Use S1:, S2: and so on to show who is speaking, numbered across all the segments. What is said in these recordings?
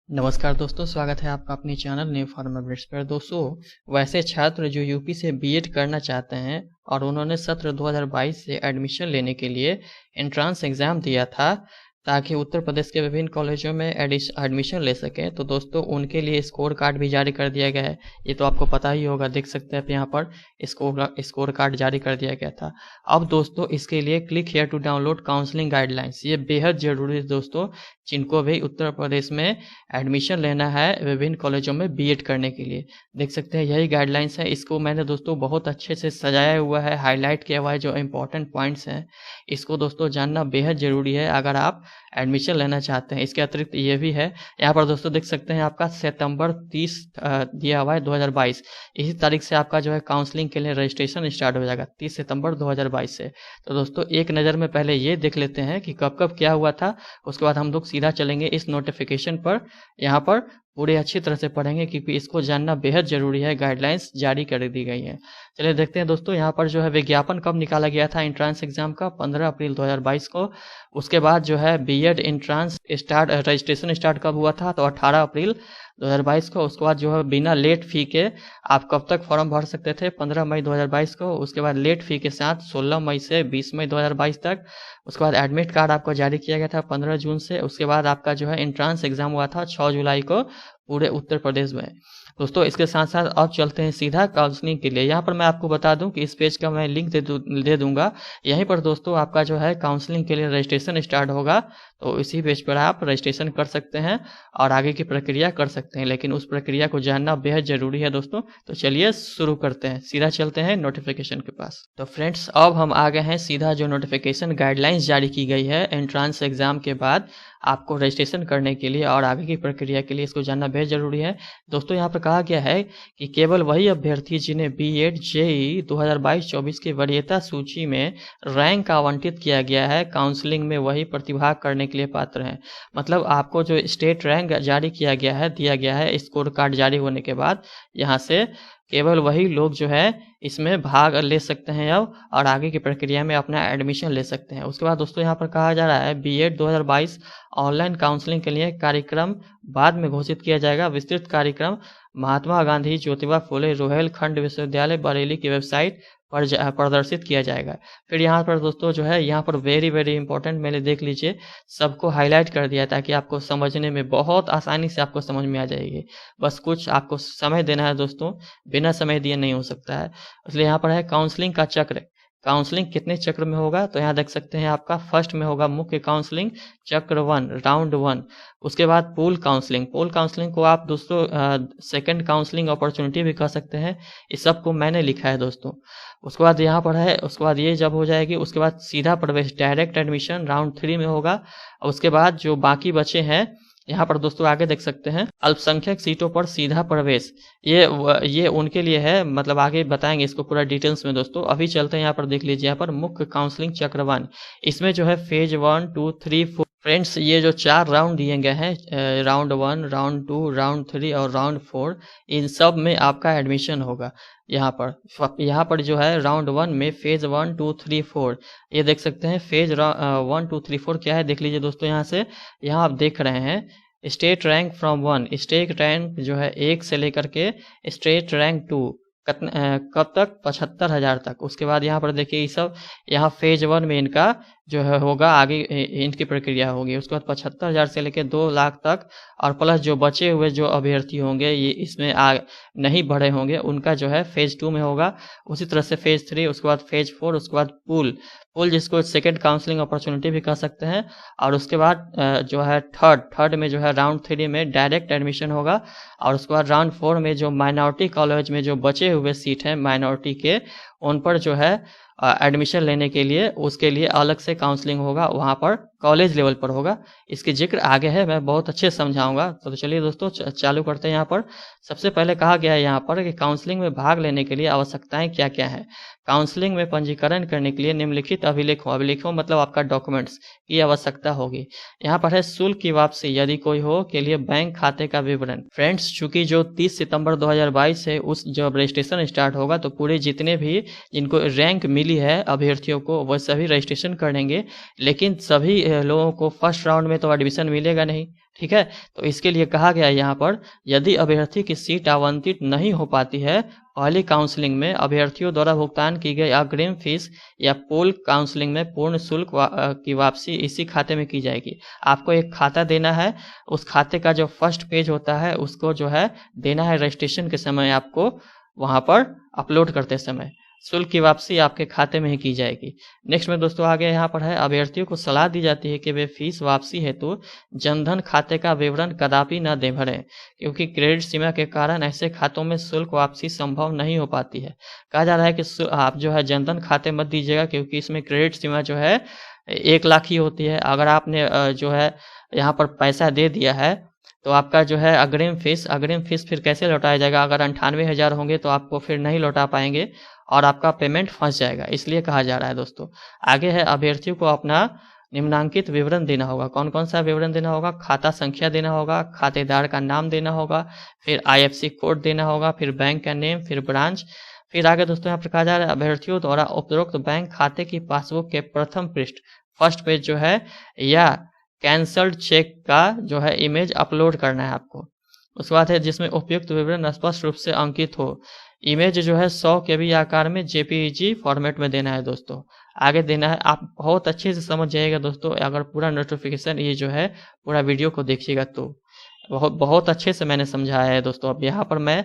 S1: नमस्कार दोस्तों, स्वागत है आपका अपने चैनल न्यू फार्मर ब्रिड्स पर। दोस्तों, वैसे छात्र जो यूपी से बीएड करना चाहते हैं और उन्होंने सत्र 2022 से एडमिशन लेने के लिए एंट्रेंस एग्ज़ाम दिया था ताकि उत्तर प्रदेश के विभिन्न कॉलेजों में एडमिशन ले सकें, तो दोस्तों उनके लिए स्कोर कार्ड भी जारी कर दिया गया है। ये तो आपको पता ही होगा, देख सकते हैं आप यहाँ पर स्कोर कार्ड जारी कर दिया गया था। अब दोस्तों इसके लिए click here to download counselling guidelines, ये बेहद ज़रूरी है दोस्तों, जिनको भी उत्तर प्रदेश में एडमिशन लेना है विभिन्न कॉलेजों में बीएड करने के लिए। देख सकते हैं यही गाइडलाइंस है। इसको मैंने दोस्तों बहुत अच्छे से सजाया हुआ है, हाईलाइट किया हुआ है जो इम्पोर्टेंट पॉइंट्स हैं। इसको दोस्तों जानना बेहद ज़रूरी है अगर आप एडमिशन लेना चाहते हैं। इसके अतिरिक्त ये भी है, यहाँ पर दोस्तों देख सकते हैं आपका सितंबर 30 दिया हुआ है 2022। इसी तारीख से आपका जो है काउंसलिंग के लिए रजिस्ट्रेशन स्टार्ट हो जाएगा 30 सितंबर 2022 से। तो दोस्तों एक नज़र में पहले ये देख लेते हैं कि कब कब क्या हुआ था, उसके बाद हम लोग सीधा चलेंगे इस नोटिफिकेशन पर। यहाँ पर पूरे अच्छी तरह से पढ़ेंगे क्योंकि इसको जानना बेहद ज़रूरी है। गाइडलाइंस जारी कर दी गई हैं। चलिए देखते हैं दोस्तों, यहाँ पर जो है विज्ञापन कब निकाला गया था एंट्रेंस एग्जाम का, 15 अप्रैल 2022 को। उसके बाद जो है बीएड एंट्रेंस रजिस्ट्रेशन स्टार्ट कब हुआ था, तो 18 अप्रैल 2022 को। उसके बाद जो है बिना लेट फ़ी के आप कब तक फॉर्म भर सकते थे, 15 मई 2022 को। उसके बाद लेट फ़ी के साथ 16 मई से 20 मई 2022 तक। उसके बाद एडमिट कार्ड आपको जारी किया गया था 15 जून से। उसके बाद आपका जो है एंट्रेंस एग्ज़ाम हुआ था 6 जुलाई को पूरे उत्तर प्रदेश में। दोस्तों इसके साथ साथ अब चलते हैं सीधा काउंसलिंग के लिए। यहाँ पर मैं आपको बता दूं कि इस पेज का मैं लिंक दे दूंगा। यहीं पर दोस्तों आपका जो है काउंसलिंग के लिए रजिस्ट्रेशन स्टार्ट होगा, तो इसी पेज पर आप रजिस्ट्रेशन कर सकते हैं और आगे की प्रक्रिया कर सकते हैं। लेकिन उस प्रक्रिया को जानना बेहद ज़रूरी है दोस्तों। तो चलिए शुरू करते हैं, सीधा चलते हैं नोटिफिकेशन के पास। तो फ्रेंड्स अब हम आ गए हैं सीधा जो नोटिफिकेशन गाइडलाइंस जारी की गई है एंट्रेंस एग्ज़ाम के बाद आपको रजिस्ट्रेशन करने के लिए और आगे की प्रक्रिया के लिए, इसको जानना बेहद ज़रूरी है। दोस्तों यहाँ पर कहा गया है कि केवल वही अभ्यर्थी जिन्हें बीएड जेईई 2022-24 की वरीयता सूची में रैंक आवंटित किया गया है, काउंसलिंग में वही प्रतिभाग करने के लिए पात्र हैं। मतलब आपको जो स्टेट रैंक जारी किया गया है, दिया गया है स्कोर कार्ड जारी होने के बाद, यहाँ से केवल वही लोग जो है इसमें भाग ले सकते हैं अब और आगे की प्रक्रिया में अपना एडमिशन ले सकते हैं। उसके बाद दोस्तों यहाँ पर कहा जा रहा है बीएड 2022 ऑनलाइन काउंसलिंग के लिए कार्यक्रम बाद में घोषित किया जाएगा। विस्तृत कार्यक्रम महात्मा गांधी ज्योतिबा फुले रोहिलखंड विश्वविद्यालय बरेली की वेबसाइट पर प्रदर्शित किया जाएगा। फिर यहाँ पर दोस्तों जो है यहाँ पर वेरी इंपॉर्टेंट मैंने देख लीजिए, सबको हाईलाइट कर दिया ताकि आपको समझने में बहुत आसानी से आपको समझ में आ जाएगी। बस कुछ आपको समय देना है दोस्तों, बिना समय दिए नहीं हो सकता है। इसलिए यहाँ पर है काउंसलिंग का चक्र। काउंसलिंग कितने चक्र में होगा, तो यहाँ देख सकते हैं आपका फर्स्ट में होगा मुख्य काउंसलिंग चक्र 1 राउंड 1। उसके बाद पूल काउंसलिंग को आप दोस्तों सेकंड काउंसलिंग अपॉर्चुनिटी भी कह सकते हैं। इस सब को मैंने लिखा है दोस्तों। उसके बाद यहाँ पर है, उसके बाद ये जब हो जाएगी उसके बाद सीधा प्रवेश डायरेक्ट एडमिशन राउंड 3 में होगा। और उसके बाद जो बाकी बचे हैं यहाँ पर दोस्तों आगे देख सकते हैं अल्पसंख्यक सीटों पर सीधा प्रवेश, ये उनके लिए है, मतलब आगे बताएंगे इसको पूरा डिटेल्स में दोस्तों। अभी चलते हैं यहाँ पर देख लीजिए, यहाँ पर मुख्य काउंसलिंग चक्र 1, इसमें जो है फेज 1, 2, 3, 4 फ्रेंड्स ये जो 4 राउंड दिए गए हैं, राउंड 1, राउंड 2, राउंड 3 और राउंड 4, इन सब में आपका एडमिशन होगा। यहाँ पर जो है राउंड 1 में फेज 1, 2, 3, 4 ये देख सकते हैं। फेज 1, 2, 3, 4 क्या है देख लीजिए दोस्तों। यहाँ आप देख रहे हैं state rank from 1, state rank जो है 1 से लेकर के स्टेट रैंक 2 कब तक, 75,000 तक। उसके बाद यहाँ पर देखिए ये सब, यहाँ फेज 1 में इनका जो है होगा आगे इनकी प्रक्रिया होगी। उसके बाद 75,000 से लेकर 2 लाख तक और प्लस जो बचे हुए जो अभ्यर्थी होंगे ये इसमें नहीं बढ़े होंगे, उनका जो है फेज 2 में होगा। उसी तरह से फेज 3, उसके बाद फेज 4, उसके बाद पूल जिसको सेकंड काउंसलिंग अपॉर्चुनिटी भी कह सकते हैं। और उसके बाद जो है थर्ड में जो है राउंड 3 में डायरेक्ट एडमिशन होगा। और उसके बाद राउंड 4 में जो माइनॉरिटी कॉलेज में जो बचे हुए सीट हैं माइनॉरिटी के, उन पर जो है एडमिशन लेने के लिए उसके लिए अलग से काउंसलिंग होगा, वहाँ पर कॉलेज लेवल पर होगा। इसकी जिक्र आगे है, मैं बहुत अच्छे से समझाऊंगा। तो चलिए दोस्तों चालू करते हैं। यहाँ पर सबसे पहले कहा गया है यहाँ पर कि काउंसलिंग में भाग लेने के लिए आवश्यकताएं क्या क्या है। काउंसलिंग में पंजीकरण करने के लिए निम्नलिखित अभिलेखों मतलब आपका डॉक्यूमेंट्स की आवश्यकता होगी। यहाँ पर है शुल्क की वापसी यदि कोई हो के लिए बैंक खाते का विवरण। फ्रेंड्स चूंकि जो 30 सितंबर 2022 से उस जब रजिस्ट्रेशन स्टार्ट होगा तो पूरे जितने भी जिनको रैंक मिली है अभ्यर्थियों को वह सभी रजिस्ट्रेशन करेंगे। लेकिन सभी लोगों को फर्स्ट राउंड में तो एडमिशन मिलेगा नहीं, ठीक है। तो इसके लिए कहा गया है यहाँ पर, यदि अभ्यर्थी की सीट आवंटित नहीं हो पाती है पहली काउंसलिंग में, अभ्यर्थियों द्वारा भुगतान की गई अग्रिम फीस या पूल काउंसलिंग में पूर्ण शुल्क की वापसी इसी खाते में की जाएगी। आपको एक खाता देना है, उस खाते का जो फर्स्ट पेज होता है उसको जो है देना है रजिस्ट्रेशन के समय, आपको वहाँ पर अपलोड करते समय। शुल्क की वापसी आपके खाते में ही की जाएगी। नेक्स्ट में दोस्तों आगे यहाँ पर है, अभ्यर्थियों को सलाह दी जाती है कि वे फीस वापसी हेतु जनधन खाते का विवरण कदापि न दे भरें, क्योंकि क्रेडिट सीमा के कारण ऐसे खातों में शुल्क वापसी संभव नहीं हो पाती है। कहा जा रहा है कि आप जो है जनधन खाते मत दीजिएगा, क्योंकि इसमें क्रेडिट सीमा जो है 1 लाख ही होती है। अगर आपने जो है यहाँ पर पैसा दे दिया है तो आपका जो है अग्रिम फीस फिर कैसे लौटाया जाएगा? अगर 98,000 होंगे तो आपको फिर नहीं लौटा पाएंगे और आपका पेमेंट फंस जाएगा, इसलिए कहा जा रहा है दोस्तों। आगे है, अभ्यर्थियों को अपना निम्नांकित विवरण देना होगा। कौन कौन सा विवरण देना होगा? खाता संख्या देना होगा, खातेदार का नाम देना होगा, फिर IFSC कोड देना होगा, फिर बैंक का नेम, फिर ब्रांच। फिर आगे दोस्तों यहाँ पर कहा जा रहा है, अभ्यर्थियों द्वारा उपरोक्त बैंक खाते की पासबुक के प्रथम पृष्ठ फर्स्ट पेज जो है या कैंसल्ड चेक का जो है इमेज अपलोड करना है आपको। उसके बाद है, जिसमें उपयुक्त विवरण स्पष्ट रूप से अंकित हो। इमेज जो है 100 KB आकार में JPEG फॉर्मेट में देना है दोस्तों। आगे देना है, आप बहुत अच्छे से समझ जाइएगा दोस्तों। अगर पूरा नोटिफिकेशन ये जो है पूरा वीडियो को देखिएगा तो बहुत अच्छे से मैंने समझाया है दोस्तों। अब यहाँ पर मैं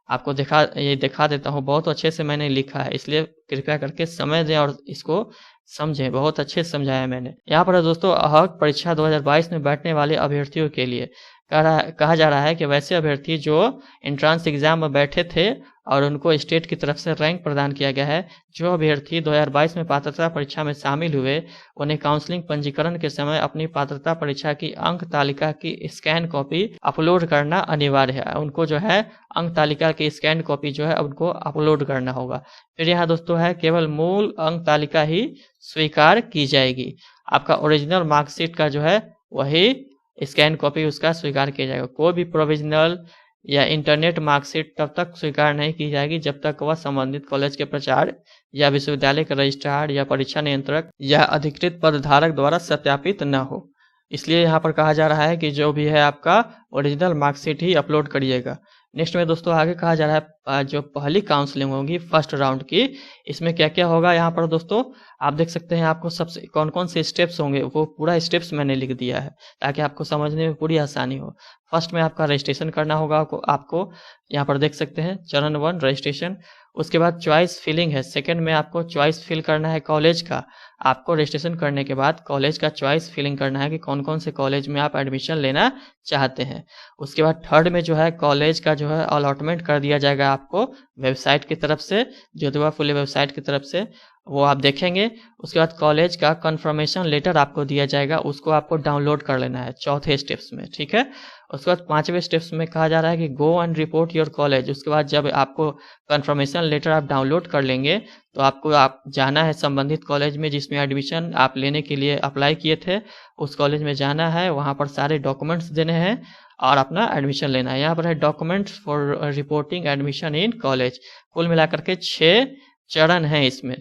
S1: आपको दिखा देता हूँ, बहुत अच्छे से मैंने लिखा है, इसलिए कृपया करके समझ दें और इसको समझें। बहुत अच्छे से समझाया है मैंने। यहाँ पर दोस्तों अहक परीक्षा 2022 में बैठने वाले अभ्यर्थियों के लिए कहा जा रहा है कि वैसे अभ्यर्थी जो एंट्रांस एग्जाम में बैठे थे और उनको स्टेट की तरफ से रैंक प्रदान किया गया है, जो अभ्यर्थी 2022 में पात्रता परीक्षा में शामिल हुए, उन्हें काउंसलिंग पंजीकरण के समय अपनी पात्रता परीक्षा की अंक तालिका की स्कैन कॉपी अपलोड करना अनिवार्य है। उनको जो है अंक तालिका की स्कैन कॉपी जो है उनको अपलोड करना होगा। फिर यहाँ दोस्तों है, केवल मूल अंक तालिका ही स्वीकार की जाएगी। आपका ओरिजिनल मार्कशीट का जो है वही स्कैन कॉपी उसका स्वीकार किया जाएगा। कोई भी प्रोविजनल या इंटरनेट मार्कशीट तब तक स्वीकार नहीं की जाएगी जब तक वह संबंधित कॉलेज के प्राचार्य या विश्वविद्यालय के रजिस्ट्रार या परीक्षा नियंत्रक या अधिकृत पदधारक द्वारा सत्यापित न हो। इसलिए यहाँ पर कहा जा रहा है कि जो भी है आपका ओरिजिनल मार्कशीट ही अपलोड करिएगा। नेक्स्ट में दोस्तों आगे कहा जा रहा है, जो पहली काउंसलिंग होगी फर्स्ट राउंड की, इसमें क्या क्या होगा यहाँ पर दोस्तों आप देख सकते हैं। आपको सबसे कौन कौन से स्टेप्स होंगे वो पूरा स्टेप्स मैंने लिख दिया है ताकि आपको समझने में पूरी आसानी हो। फर्स्ट में आपका रजिस्ट्रेशन करना होगा आपको यहाँ पर देख सकते हैं, चरण 1 रजिस्ट्रेशन। उसके बाद चॉइस फिलिंग है। सेकंड में आपको चॉइस फिल करना है कॉलेज का। आपको रजिस्ट्रेशन करने के बाद कॉलेज का चॉइस फिलिंग करना है कि कौन कौन से कॉलेज में आप एडमिशन लेना चाहते हैं। उसके बाद थर्ड में जो है कॉलेज का जो है अलॉटमेंट कर दिया जाएगा आपको वेबसाइट की तरफ से, ज्योतिबा फुले वेबसाइट की तरफ से, वो आप देखेंगे। उसके बाद कॉलेज का कंफर्मेशन लेटर आपको दिया जाएगा, उसको आपको डाउनलोड कर लेना है चौथे स्टेप्स में, ठीक है। उसके बाद 5वें स्टेप्स में कहा जा रहा है कि go and report your college. उसके बाद जब आपको कंफर्मेशन लेटर आप डाउनलोड कर लेंगे तो आपको जाना है संबंधित कॉलेज में जिसमें एडमिशन आप लेने के लिए अप्लाई किए थे, उस कॉलेज में जाना है, वहाँ पर सारे डॉक्यूमेंट्स देने हैं और अपना एडमिशन लेना है। यहाँ पर है documents for reporting admission in college. कुल मिलाकर के 6 चरण हैं इसमें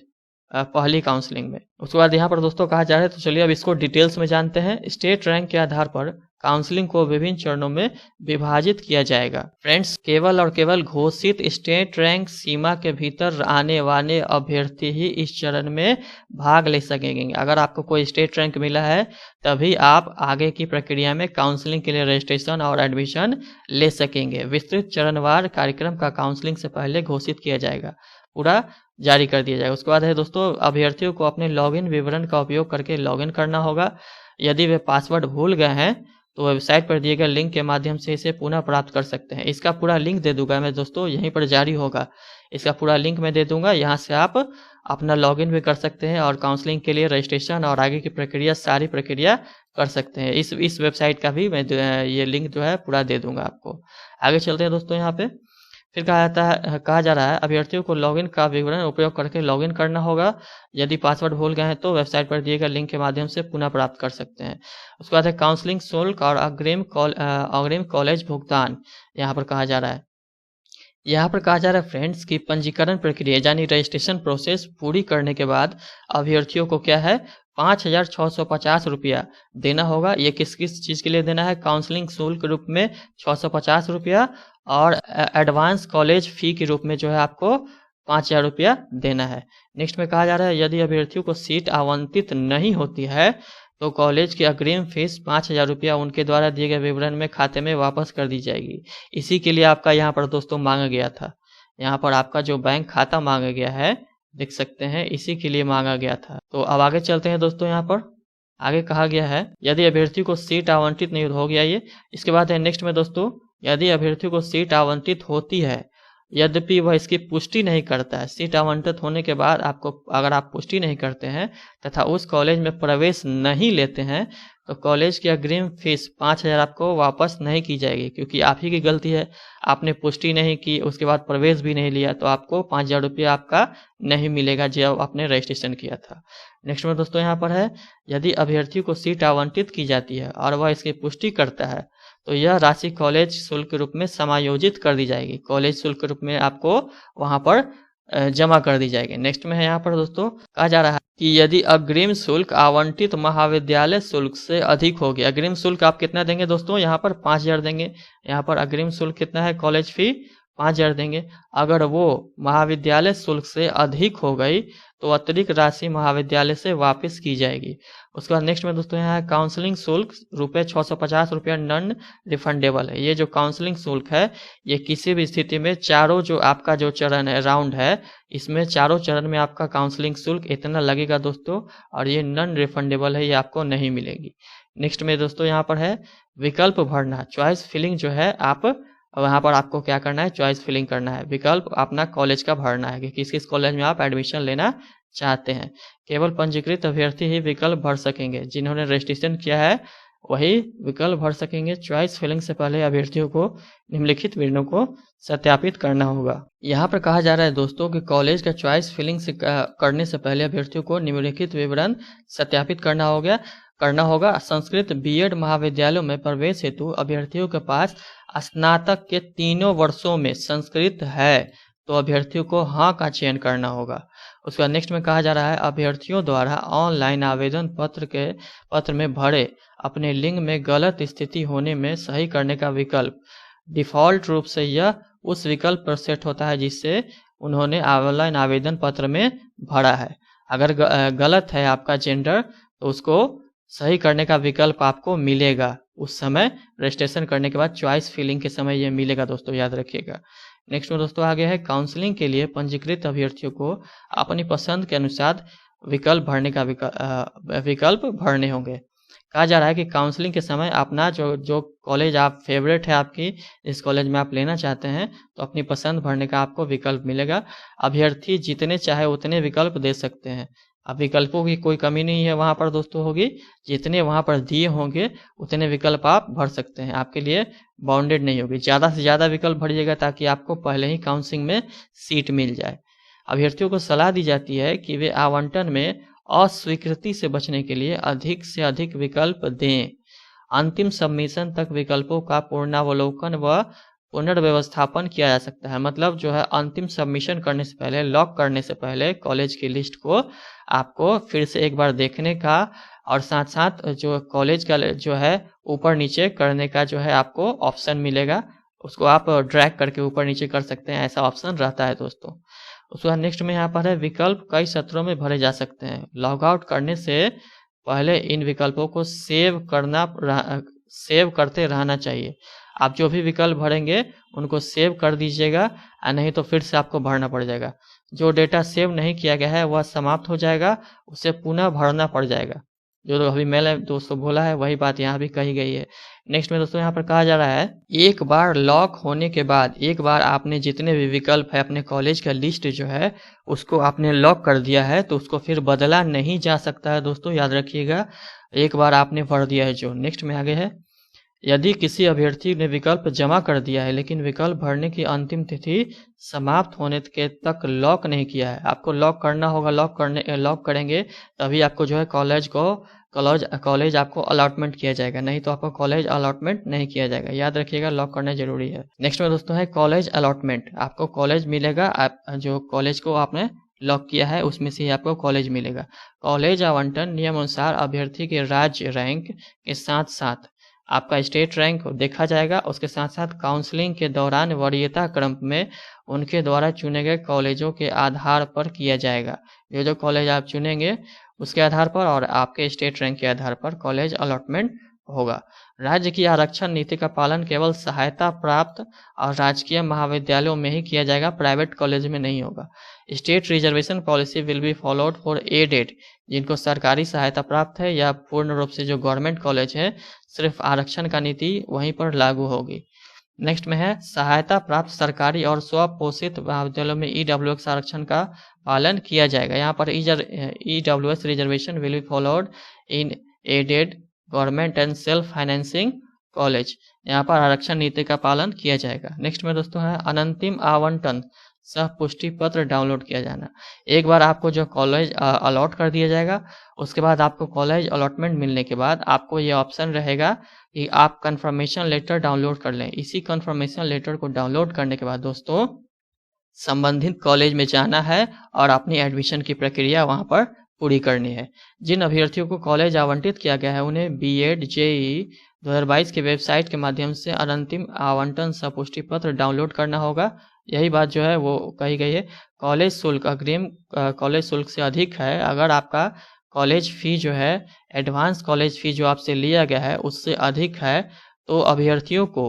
S1: पहली काउंसलिंग में। उसके बाद यहाँ पर दोस्तों कहा जा रहा है, तो चलिए अब इसको डिटेल्स में जानते हैं। स्टेट रैंक के आधार पर काउंसलिंग को विभिन्न चरणों में विभाजित किया जाएगा। फ्रेंड्स, केवल और केवल घोषित स्टेट रैंक सीमा के भीतर आने वाले अभ्यर्थी ही इस चरण में भाग ले सकेंगे। अगर आपको कोई स्टेट रैंक मिला है तभी आप आगे की प्रक्रिया में काउंसलिंग के लिए रजिस्ट्रेशन और एडमिशन ले सकेंगे। विस्तृत चरणवार कार्यक्रम का काउंसलिंग से पहले घोषित किया जाएगा, पूरा जारी कर दिया जाएगा। उसके बाद है दोस्तों, अभ्यर्थियों को अपने लॉगिन विवरण का उपयोग करके लॉगिन करना होगा। यदि वे पासवर्ड भूल गए हैं तो वेबसाइट पर दिए गए लिंक के माध्यम से इसे पुनः प्राप्त कर सकते हैं। इसका पूरा लिंक दे दूंगा मैं दोस्तों, यहीं पर जारी होगा, इसका पूरा लिंक मैं दे दूंगा। यहाँ से आप अपना लॉगिन भी कर सकते हैं और काउंसलिंग के लिए रजिस्ट्रेशन और आगे की प्रक्रिया सारी प्रक्रिया कर सकते हैं। इस वेबसाइट का भी मैं ये लिंक जो है पूरा दे दूंगा आपको। आगे चलते हैं दोस्तों। यहाँ पे फिर कहा जा रहा है अभ्यर्थियों को लॉगिन का विवरण उपयोग करके लॉगिन करना होगा। यदि पासवर्ड भूल गए हैं तो वेबसाइट पर दिए गए लिंक के माध्यम से पुनः प्राप्त कर सकते हैं। उसके बाद है काउंसलिंग शुल्क और अग्रिम कॉलेज भुगतान। यहाँ पर कहा जा रहा है फ्रेंड्स की पंजीकरण प्रक्रिया यानी रजिस्ट्रेशन प्रोसेस पूरी करने के बाद अभ्यर्थियों को क्या है, 5,650 देना होगा। ये किस किस चीज़ के लिए देना है? काउंसलिंग शुल्क के रूप में 650 रुपया और एडवांस कॉलेज फ़ी के रूप में जो है आपको 5,000 रुपया देना है। नेक्स्ट में कहा जा रहा है यदि अभ्यर्थियों को सीट आवंटित नहीं होती है तो कॉलेज की अग्रिम फीस 5,000 रुपया उनके द्वारा दिए गए विवरण में खाते में वापस कर दी जाएगी। इसी के लिए आपका यहाँ पर दोस्तों मांगा गया था। यहाँ पर आपका जो बैंक खाता मांगा गया है, देख सकते हैं, इसी के लिए मांगा गया था। तो अब आगे चलते हैं दोस्तों। यहाँ पर आगे कहा गया है यदि अभ्यर्थी को सीट आवंटित नहीं हो गया ये। इसके बाद है नेक्स्ट में दोस्तों, यदि अभ्यर्थी को सीट आवंटित होती है यद्यपि वह इसकी पुष्टि नहीं करता है, सीट आवंटित होने के बाद आपको अगर आप पुष्टि नहीं करते हैं तथा उस कॉलेज में प्रवेश नहीं लेते हैं तो कॉलेज की अग्रिम फीस 5,000 आपको वापस नहीं की जाएगी, क्योंकि आप ही की गलती है। आपने पुष्टि नहीं की, उसके बाद प्रवेश भी नहीं लिया, तो आपको 5,000 रुपया आपका नहीं मिलेगा जब आपने रजिस्ट्रेशन किया था। नेक्स्ट में दोस्तों यहाँ पर है यदि अभ्यर्थी को सीट आवंटित की जाती है और वह इसकी पुष्टि करता है तो यह राशि कॉलेज शुल्क के रूप में समायोजित कर दी जाएगी। कॉलेज शुल्क के रूप में आपको वहां पर जमा कर दी जाएगी। नेक्स्ट में है यहाँ पर दोस्तों कहा जा रहा है कि यदि अग्रिम शुल्क आवंटित महाविद्यालय शुल्क से अधिक हो गया। अग्रिम शुल्क आप कितना देंगे दोस्तों? यहाँ पर 5,000 देंगे। यहाँ पर अग्रिम शुल्क कितना है? कॉलेज फी 5,000 देंगे। अगर वो महाविद्यालय शुल्क से अधिक हो गई तो अतिरिक्त राशि महाविद्यालय से वापस की जाएगी। उसके बाद नेक्स्ट में दोस्तों यहाँ है काउंसलिंग शुल्क रुपये 650 रुपया नॉन रिफंडेबल है। ये जो काउंसलिंग शुल्क है ये किसी भी स्थिति में चारों जो आपका जो चरण है, राउंड है, इसमें चारों चरण में आपका काउंसलिंग शुल्क इतना लगेगा दोस्तों, और ये नॉन रिफंडेबल है, ये आपको नहीं मिलेगी। नेक्स्ट में दोस्तों यहाँ पर है विकल्प भरना, चॉइस फिलिंग जो है आप वहाँ पर आपको क्या करना है? चॉइस फिलिंग करना है। विकल्प अपना कॉलेज का भरना है कि किस किस कॉलेज में आप एडमिशन लेना चाहते हैं। केवल पंजीकृत अभ्यर्थी ही विकल्प भर सकेंगे। जिन्होंने रजिस्ट्रेशन किया है वही विकल्प भर सकेंगे। चॉइस फिलिंग से पहले अभ्यर्थियों को निम्नलिखित विवरणों को सत्यापित करना होगा। यहाँ पर कहा जा रहा है दोस्तों कि कॉलेज का चॉइस फिलिंग से करने से पहले अभ्यर्थियों को निम्नलिखित विवरण सत्यापित करना होगा। संस्कृत बीएड महाविद्यालयों में प्रवेश हेतु अभ्यर्थियों के पास स्नातक के तीनों वर्षों में संस्कृत है तो अभ्यर्थियों को हाँ का चयन करना होगा। उसके बाद नेक्स्ट में कहा जा रहा है अभ्यर्थियों द्वारा ऑनलाइन आवेदन पत्र में भरे अपने लिंग में गलत स्थिति होने में सही करने का विकल्प डिफ़ॉल्ट रूप से यह उस विकल्प पर सेट होता है जिससे उन्होंने ऑनलाइन आवेदन पत्र में भरा है। अगर गलत है आपका जेंडर तो उसको सही करने का विकल्प आपको मिलेगा उस समय रजिस्ट्रेशन करने के बाद, चॉइस फिलिंग के समय ये मिलेगा दोस्तों, याद रखिएगा। नेक्स्ट में दोस्तों आगे है काउंसलिंग के लिए पंजीकृत अभ्यर्थियों को अपनी पसंद के अनुसार विकल्प भरने होंगे। कहा जा रहा है कि काउंसलिंग के समय अपना जो कॉलेज आप फेवरेट है आपकी, इस कॉलेज में आप लेना चाहते हैं तो अपनी पसंद भरने का आपको विकल्प मिलेगा। अभ्यर्थी जितने चाहे उतने विकल्प दे सकते हैं। अब विकल्पों की कोई कमी नहीं है वहाँ पर दोस्तों होगी, जितने वहाँ पर दिए होंगे उतने विकल्प आप भर सकते हैं, आपके लिए बाउंडेड नहीं होगी। ज़्यादा से ज़्यादा विकल्प भरिएगा ताकि आपको पहले ही काउंसलिंग में सीट मिल जाए। अभ्यर्थियों को सलाह दी जाती है कि वे आवंटन में अस्वीकृति से बचने के लिए अधिक से अधिक विकल्प दें। अंतिम सबमिशन तक विकल्पों का पूर्णावलोकन व पुनर्व्यवस्थापन किया जा सकता है। मतलब जो है अंतिम सबमिशन करने से पहले, लॉक करने से पहले कॉलेज की लिस्ट को आपको फिर से एक बार देखने का और साथ साथ जो कॉलेज का जो है ऊपर नीचे करने का जो है आपको ऑप्शन मिलेगा, उसको आप ड्रैग करके ऊपर नीचे कर सकते हैं, ऐसा ऑप्शन रहता है दोस्तों। उसके बाद नेक्स्ट में यहाँ पर है विकल्प कई सत्रों में भरे जा सकते हैं। लॉग आउट करने से पहले इन विकल्पों को सेव करते रहना चाहिए। आप जो भी विकल्प भरेंगे उनको सेव कर दीजिएगा, नहीं तो फिर से आपको भरना पड़ जाएगा। जो डेटा सेव नहीं किया गया है वह समाप्त हो जाएगा, उसे पुनः भरना पड़ जाएगा। जो अभी मैंने दोस्तों बोला है वही बात यहाँ भी कही गई है। नेक्स्ट में दोस्तों यहाँ पर कहा जा रहा है एक बार लॉक होने के बाद, एक बार आपने जितने भी विकल्प है अपने कॉलेज का लिस्ट जो है उसको आपने लॉक कर दिया है तो उसको फिर बदला नहीं जा सकता है दोस्तों, याद रखिएगा। एक बार आपने भर दिया है जो। नेक्स्ट में आगे है यदि किसी अभ्यर्थी ने विकल्प जमा कर दिया है लेकिन विकल्प भरने की अंतिम तिथि समाप्त होने के तक लॉक नहीं किया है, आपको लॉक करना होगा। लॉक करेंगे तभी आपको जो है कॉलेज आपको अलॉटमेंट किया जाएगा, नहीं तो आपको कॉलेज अलॉटमेंट नहीं किया जाएगा। याद रखिएगा, लॉक करना जरूरी है। नेक्स्ट में दोस्तों है कॉलेज अलॉटमेंट। आपको कॉलेज मिलेगा, आप जो कॉलेज को आपने लॉक किया है उसमें से ही आपको कॉलेज मिलेगा। कॉलेज आवंटन नियमानुसार अभ्यर्थी के राज्य रैंक के साथ साथ आपका स्टेट रैंक देखा जाएगा, उसके साथ साथ काउंसलिंग के दौरान वरीयता क्रम में उनके द्वारा चुने गए कॉलेजों के आधार पर किया जाएगा। जो कॉलेज आप चुनेंगे उसके आधार पर और आपके स्टेट रैंक के आधार पर कॉलेज अलॉटमेंट होगा। राज्य की आरक्षण नीति का पालन केवल सहायता प्राप्त और राजकीय महाविद्यालयों में ही किया जाएगा, प्राइवेट कॉलेज में नहीं होगा। State reservation policy will be followed for aided, जिनको सरकारी सहायता प्राप्त है या पूर्ण रूप से जो गवर्नमेंट कॉलेज है, सिर्फ आरक्षण का नीति वहीं पर लागू होगी। नेक्स्ट में है सहायता प्राप्त सरकारी और स्वपोषित महाविद्यालयों में EWS आरक्षण का पालन किया जाएगा। यहाँ पर EWS reservation will be followed in aided government and self financing college, यहाँ पर आरक्षण नीति का पालन किया जाएगा। नेक्स्ट में दोस्तों है अनंतिम आवंटन सह पुष्टि पत्र डाउनलोड किया जाना। एक बार आपको जो कॉलेज अलॉट कर दिया जाएगा, उसके बाद आपको कॉलेज अलॉटमेंट मिलने के बाद आपको ये ऑप्शन रहेगा कि आप कंफर्मेशन लेटर डाउनलोड कर लें। इसी कंफर्मेशन लेटर को डाउनलोड करने के बाद दोस्तों संबंधित कॉलेज में जाना है और अपनी एडमिशन की प्रक्रिया वहाँ पर पूरी करनी है। जिन अभ्यर्थियों को कॉलेज आवंटित किया गया है उन्हें BEd JEE 2022 के वेबसाइट के माध्यम से अनंतिम आवंटन सह पुष्टि पत्र डाउनलोड करना होगा। यही बात जो है वो कही गई है। कॉलेज शुल्क अग्रिम कॉलेज शुल्क से अधिक है। अगर आपका कॉलेज फ़ी जो है एडवांस कॉलेज फ़ी जो आपसे लिया गया है उससे अधिक है तो अभ्यर्थियों को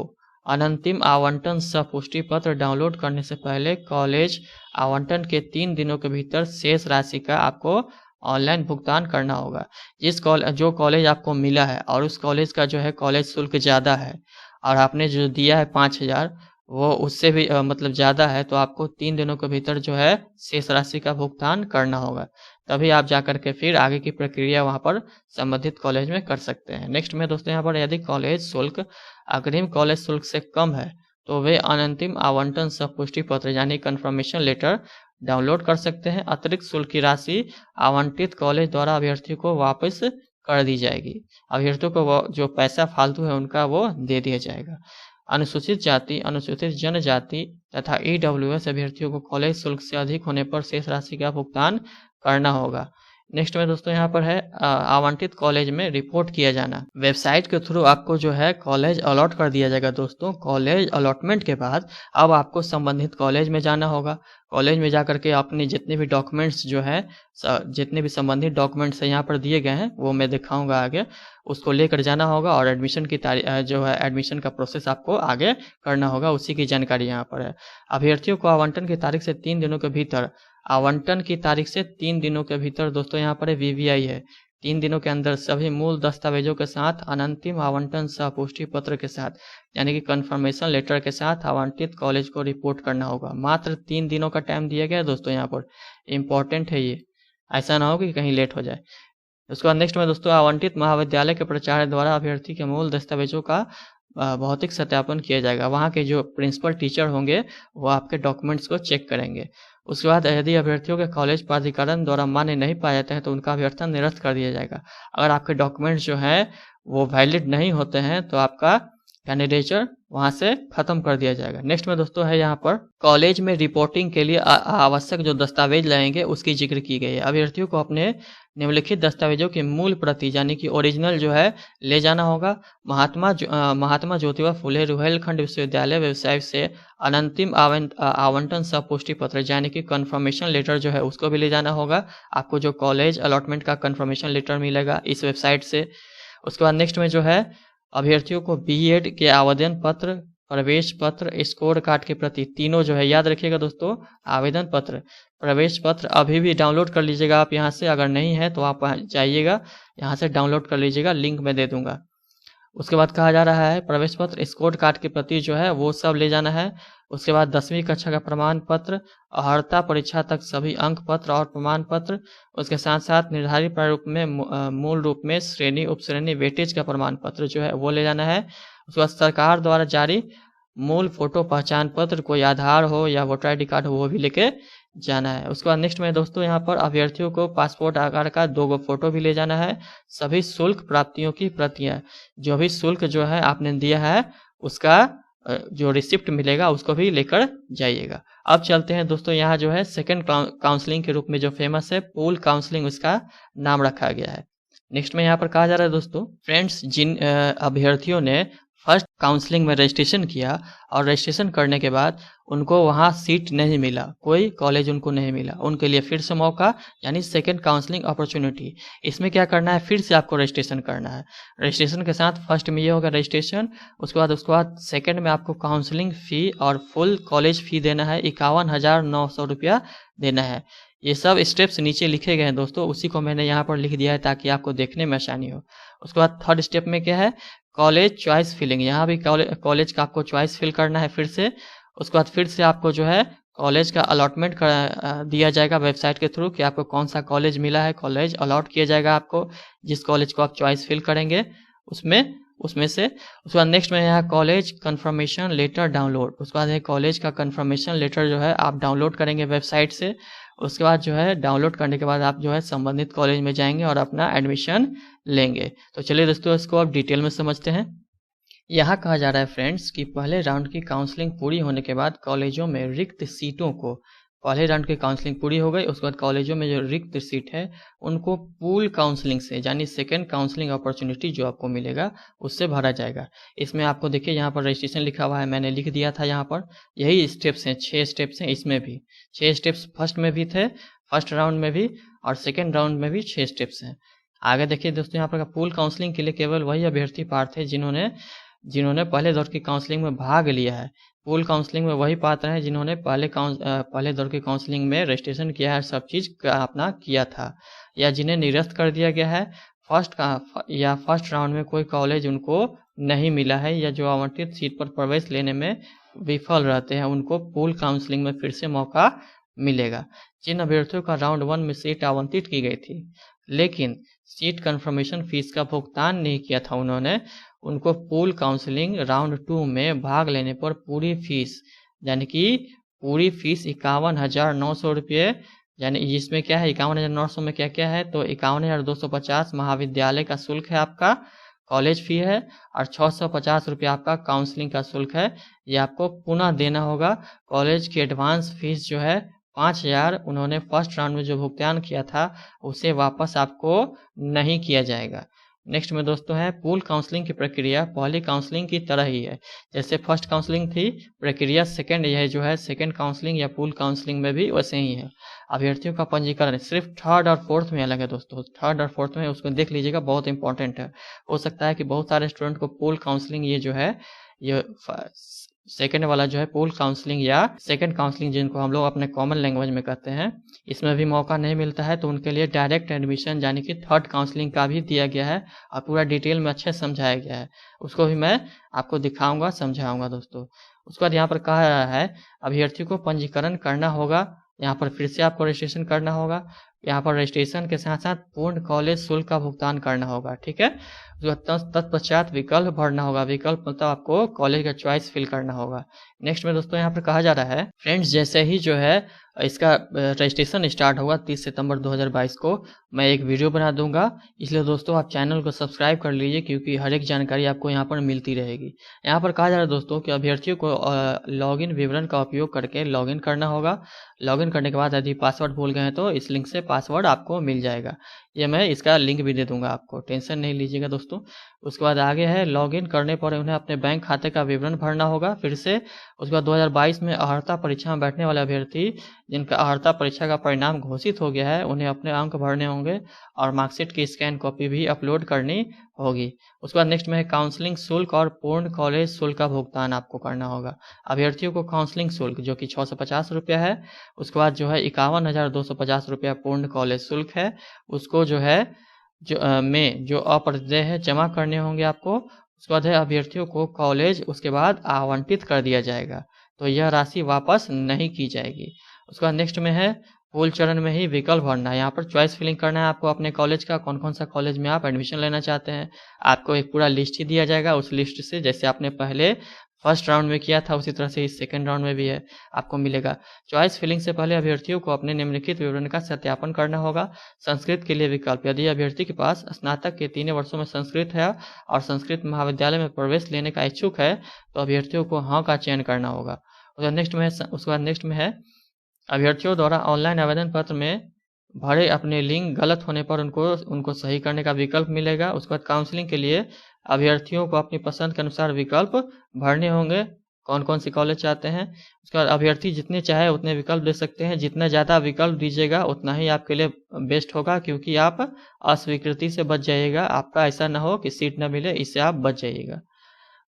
S1: अनंतिम आवंटन सह पुष्टि पत्र डाउनलोड करने से पहले कॉलेज आवंटन के 3 दिनों के भीतर शेष राशि का आपको ऑनलाइन भुगतान करना होगा। जो कॉलेज आपको मिला है और उस कॉलेज का जो है कॉलेज शुल्क ज़्यादा है और आपने जो दिया है 5,000 वो उससे भी मतलब ज़्यादा है, तो आपको 3 दिनों के भीतर जो है शेष राशि का भुगतान करना होगा। तभी आप जा कर के फिर आगे की प्रक्रिया वहाँ पर संबंधित कॉलेज में कर सकते हैं। नेक्स्ट में दोस्तों यहाँ पर यदि कॉलेज शुल्क अग्रिम कॉलेज शुल्क से कम है तो वे अनंतिम आवंटन सह पुष्टि पत्र यानी कंफर्मेशन लेटर डाउनलोड कर सकते हैं। अतिरिक्त शुल्क की राशि आवंटित कॉलेज द्वारा अभ्यर्थियों को वापस कर दी जाएगी। अभ्यर्थियों को जो पैसा फालतू है उनका वो दे दिया जाएगा। अनुसूचित जाति, अनुसूचित जनजाति तथा EWS अभ्यर्थियों को कॉलेज शुल्क से अधिक होने पर शेष राशि का भुगतान करना होगा। नेक्स्ट में दोस्तों यहाँ पर है आवंटित कॉलेज में रिपोर्ट किया जाना। वेबसाइट के थ्रू आपको जो है कॉलेज अलॉट कर दिया जाएगा। दोस्तों कॉलेज अलॉटमेंट के बाद अब आपको संबंधित कॉलेज में जाना होगा। कॉलेज में जाकर के अपने जितने भी डॉक्यूमेंट्स जो है जितने भी संबंधित डॉक्यूमेंट्स यहाँ पर दिए गए हैं वो मैं दिखाऊंगा आगे, उसको लेकर जाना होगा और एडमिशन की जो है एडमिशन का प्रोसेस आपको आगे करना होगा। उसी की जानकारी यहाँ पर है। अभ्यर्थियों को आवंटन की तारीख से 3 दिनों के भीतर आवंटन की तारीख से 3 दिनों के भीतर दोस्तों यहाँ पर VVI है। 3 दिनों के अंदर सभी मूल दस्तावेजों के साथ अनंतिम आवंटन सह पुष्टि पत्र के साथ यानी कि कंफर्मेशन लेटर के साथ आवंटित कॉलेज को रिपोर्ट करना होगा। मात्र 3 दिनों का टाइम दिया गया है दोस्तों, यहाँ पर इम्पोर्टेंट है ये, ऐसा ना हो कि कहीं लेट हो जाए। उसके बाद नेक्स्ट में दोस्तों आवंटित महाविद्यालय के प्राचार्य द्वारा अभ्यर्थी के मूल दस्तावेजों का भौतिक सत्यापन किया जाएगा। वहाँ के जो प्रिंसिपल टीचर होंगे वो आपके डॉक्यूमेंट्स को चेक करेंगे। उसके बाद यदि अभ्यर्थियों के कॉलेज प्राधिकरण द्वारा मान्य नहीं पाए जाते हैं तो उनका अभ्यर्थन निरस्त कर दिया जाएगा। अगर आपके डॉक्यूमेंट्स जो हैं वो वैलिड नहीं होते हैं तो आपका कैंडिडेचर वहाँ से खत्म कर दिया जाएगा। नेक्स्ट में दोस्तों है यहाँ पर कॉलेज में रिपोर्टिंग के लिए आवश्यक जो दस्तावेज लगेंगे उसकी जिक्र की गई है। अभ्यर्थियों को अपने निम्नलिखित दस्तावेजों की मूल प्रति यानी कि ओरिजिनल जो है ले जाना होगा। महात्मा ज्योतिबा फुले रुहेलखंड विश्वविद्यालय वेबसाइट से अनंतिम आवंटन सह पुष्टि पत्र यानी कि कंफर्मेशन लेटर जो है उसको भी ले जाना होगा। आपको जो कॉलेज अलॉटमेंट का कंफर्मेशन लेटर मिलेगा इस वेबसाइट से। उसके बाद नेक्स्ट में जो है अभ्यर्थियों को BEd के आवेदन पत्र, प्रवेश पत्र, स्कोर कार्ड के प्रति तीनों जो है याद रखिएगा दोस्तों, आवेदन पत्र, प्रवेश पत्र अभी भी डाउनलोड कर लीजिएगा आप यहाँ से। अगर नहीं है तो आप जाइएगा यहाँ से डाउनलोड कर लीजिएगा, लिंक मैं दे दूंगा। उसके बाद कहा जा रहा है प्रवेश पत्र, स्कोर कार्ड की प्रति जो है वो सब ले जाना है। उसके बाद 10वीं कक्षा का प्रमाण पत्र, अर्हता परीक्षा तक सभी अंक पत्र और प्रमाण पत्र, उसके साथ साथ निर्धारित प्रारूप में मूल रूप में श्रेणी उपश्रेणी वेटेज का प्रमाण पत्र जो है वो ले जाना है। उसके बाद सरकार द्वारा जारी मूल फोटो पहचान पत्र, कोई आधार हो या वोटर ID कार्ड हो वो भी लेके जाना है। उसके बाद नेक्स्ट में दोस्तों यहाँ पर अभ्यर्थियों को पासपोर्ट आकार का 2 फोटो भी ले जाना है। सभी शुल्क प्राप्तियों की प्रतियां, जो भी शुल्क जो है आपने दिया है उसका जो रिसिप्ट मिलेगा उसको भी लेकर जाइएगा। अब चलते हैं दोस्तों, यहाँ जो है सेकंड काउंसलिंग के रूप में जो फेमस है पूल काउंसलिंग, उसका नाम रखा गया है। नेक्स्ट में यहाँ पर कहा जा रहा है दोस्तों, फ्रेंड्स जिन अभ्यर्थियों ने फर्स्ट काउंसलिंग में रजिस्ट्रेशन किया और रजिस्ट्रेशन करने के बाद उनको वहाँ सीट नहीं मिला, कोई कॉलेज उनको नहीं मिला, उनके लिए फिर से मौका यानी सेकंड काउंसलिंग अपॉर्चुनिटी। इसमें क्या करना है, फिर से आपको रजिस्ट्रेशन करना है। रजिस्ट्रेशन के साथ फर्स्ट में ये होगा रजिस्ट्रेशन, उसके बाद सेकंड में आपको काउंसलिंग फ़ी और फुल कॉलेज फ़ी देना है, 51,900 रुपया देना है। ये सब स्टेप्स नीचे लिखे गए हैं दोस्तों, उसी को मैंने यहाँ पर लिख दिया है ताकि आपको देखने में आसानी हो। उसके बाद थर्ड स्टेप में क्या है, कॉलेज चॉइस फिलिंग। यहाँ भी कॉलेज का आपको चॉइस फिल करना है फिर से। उसके बाद फिर से आपको जो है कॉलेज का अलॉटमेंट दिया जाएगा वेबसाइट के थ्रू कि आपको कौन सा कॉलेज मिला है, कॉलेज अलॉट किया जाएगा आपको, जिस कॉलेज को आप चॉइस फिल करेंगे उसमें से। उसके बाद नेक्स्ट में यहाँ कॉलेज कन्फर्मेशन लेटर डाउनलोड। उसके बाद है कॉलेज का कन्फर्मेशन लेटर जो है आप डाउनलोड करेंगे वेबसाइट से। उसके बाद जो है डाउनलोड करने के बाद आप जो है संबंधित कॉलेज में जाएंगे और अपना एडमिशन लेंगे। तो चलिए दोस्तों, इसको अब डिटेल में समझते हैं। यहाँ कहा जा रहा है फ्रेंड्स कि पहले राउंड की काउंसलिंग पूरी होने के बाद कॉलेजों में रिक्त सीटों को, पहले राउंड की काउंसलिंग पूरी हो गई, उसके बाद कॉलेजों में जो रिक्त सीट है उनको पूल काउंसलिंग से यानी सेकंड काउंसलिंग अपॉर्चुनिटी जो आपको मिलेगा उससे भरा जाएगा। इसमें आपको देखिए यहाँ पर रजिस्ट्रेशन लिखा हुआ है, मैंने लिख दिया था यहाँ पर। यही स्टेप्स हैं, 6 स्टेप्स हैं, इसमें भी 6 स्टेप्स फर्स्ट में भी थे, फर्स्ट राउंड में भी, और सेकेंड राउंड में भी 6 स्टेप्स हैं। आगे देखिए दोस्तों, यहाँ पर पूल काउंसलिंग के लिए केवल वही अभ्यर्थी पात्र थे जिन्होंने पहले दौर की काउंसलिंग में भाग लिया है। पूल काउंसलिंग में वही पात्र हैं जिन्होंने पहले दौर की काउंसलिंग में रजिस्ट्रेशन किया है, सब चीज़ अपना किया था, या जिन्हें निरस्त कर दिया गया है फर्स्ट राउंड में कोई कॉलेज उनको नहीं मिला है, या जो आवंटित सीट पर प्रवेश लेने में विफल रहते हैं, उनको पूल काउंसलिंग में फिर से मौका मिलेगा। जिन अभ्यर्थियों का राउंड 1 में सीट आवंटित की गई थी लेकिन सीट कंफर्मेशन फीस का भुगतान नहीं किया था उनको पूल काउंसलिंग राउंड 2 में भाग लेने पर पूरी फीस यानी कि पूरी फीस 51,900 रुपये, यानी जिसमें क्या है 51,900 में क्या क्या है, तो 51,250 महाविद्यालय का शुल्क है, आपका कॉलेज फी है, और 650 रुपये आपका काउंसलिंग का शुल्क है। ये आपको पुनः देना होगा। कॉलेज की एडवांस फीस जो है 5,000 उन्होंने फर्स्ट राउंड में जो भुगतान किया था उसे वापस आपको नहीं किया जाएगा। नेक्स्ट में दोस्तों है पूल काउंसलिंग की प्रक्रिया पहली काउंसलिंग की तरह ही है। जैसे फर्स्ट काउंसलिंग थी, प्रक्रिया सेकंड यह जो है सेकंड काउंसलिंग या पूल काउंसलिंग में भी वैसे ही है। अभ्यर्थियों का पंजीकरण सिर्फ थर्ड और फोर्थ में अलग है दोस्तों, थर्ड और फोर्थ में उसको देख लीजिएगा, बहुत इंपॉर्टेंट है। हो सकता है कि बहुत सारे स्टूडेंट को पूल काउंसलिंग ये जो है ये सेकेंड वाला जो है पूल काउंसलिंग या सेकंड काउंसलिंग जिनको हम लोग अपने कॉमन लैंग्वेज में कहते हैं, इसमें भी मौका नहीं मिलता है, तो उनके लिए डायरेक्ट एडमिशन यानी कि थर्ड काउंसलिंग का भी दिया गया है और पूरा डिटेल में अच्छे से समझाया गया है। उसको भी मैं आपको दिखाऊंगा, समझाऊंगा दोस्तों। उसके बाद यहाँ पर कहा रहा है अभ्यर्थियों को पंजीकरण करना होगा, यहाँ पर फिर से आपको रजिस्ट्रेशन करना होगा। यहाँ पर रजिस्ट्रेशन के साथ साथ पूर्ण कॉलेज शुल्क का भुगतान करना होगा, ठीक है। तत्पश्चात विकल्प भरना होगा, विकल्प मतलब आपको कॉलेज का चॉइस फिल करना होगा। नेक्स्ट में दोस्तों यहाँ पर कहा जा रहा है फ्रेंड्स, जैसे ही जो है इसका रजिस्ट्रेशन स्टार्ट होगा 30 सितंबर 2022 को मैं एक वीडियो बना दूंगा, इसलिए दोस्तों आप चैनल को सब्सक्राइब कर लीजिए क्योंकि हर एक जानकारी आपको यहाँ पर मिलती रहेगी। यहाँ पर कहा जा रहा है दोस्तों कि अभ्यर्थियों को लॉगिन विवरण का उपयोग करके लॉगिन करना होगा। लॉगिन करने के बाद यदि पासवर्ड भूल गए हैं तो इस लिंक से पासवर्ड आपको मिल जाएगा। ये मैं इसका लिंक भी दे दूंगा आपको, टेंशन नहीं लीजिएगा दोस्तों। उसके बाद आगे है लॉगिन करने पर उन्हें अपने बैंक खाते का विवरण भरना होगा फिर से। उसके बाद 2022 में अर्हता परीक्षा में बैठने वाले अभ्यर्थी जिनका अर्हता परीक्षा का परिणाम घोषित हो गया है उन्हें अपने अंक भरने होंगे और मार्कशीट की स्कैन कॉपी भी अपलोड करनी होगी। उसके बाद नेक्स्ट में है काउंसलिंग शुल्क और पूर्ण कॉलेज शुल्क का भुगतान आपको करना होगा। अभ्यर्थियों को काउंसलिंग शुल्क जो कि 650 रुपया है, उसके बाद जो है 51,250 रुपया पूर्ण कॉलेज शुल्क है, उसको जो है जो अप्रदेय है जमा करने होंगे आपको। उसके बाद है अभ्यर्थियों को कॉलेज उसके बाद आवंटित कर दिया जाएगा, तो यह राशि वापस नहीं की जाएगी। उसके बाद नेक्स्ट में है पूल चरण में ही विकल्प भरना है। यहाँ पर चॉइस फिलिंग करना है आपको अपने कॉलेज का, कौन कौन सा कॉलेज में आप एडमिशन लेना चाहते हैं। आपको एक पूरा लिस्ट ही दिया जाएगा, उस लिस्ट से जैसे आपने पहले फर्स्ट राउंड में किया था उसी तरह से इस सेकेंड राउंड में भी है आपको मिलेगा। चॉइस फिलिंग से पहले अभ्यर्थियों को अपने निम्नलिखित विवरण का सत्यापन करना होगा। संस्कृत के लिए विकल्प, यदि अभ्यर्थी के पास स्नातक के 3 वर्षों में संस्कृत है और संस्कृत महाविद्यालय में प्रवेश लेने का इच्छुक है तो अभ्यर्थियों को हाँ का चयन करना होगा। उसके बाद नेक्स्ट में है अभ्यर्थियों द्वारा ऑनलाइन आवेदन पत्र में भरे अपने लिंक गलत होने पर उनको सही करने का विकल्प मिलेगा। उसके बाद काउंसलिंग के लिए अभ्यर्थियों को अपनी पसंद के अनुसार विकल्प भरने होंगे, कौन कौन सी कॉलेज चाहते हैं। उसके बाद अभ्यर्थी जितने चाहे उतने विकल्प दे सकते हैं, जितना ज़्यादा विकल्प दीजिएगा उतना ही आपके लिए बेस्ट होगा, क्योंकि आप अस्वीकृति से बच जाइएगा। आपका ऐसा ना हो कि सीट ना मिले, इससे आप बच जाइएगा।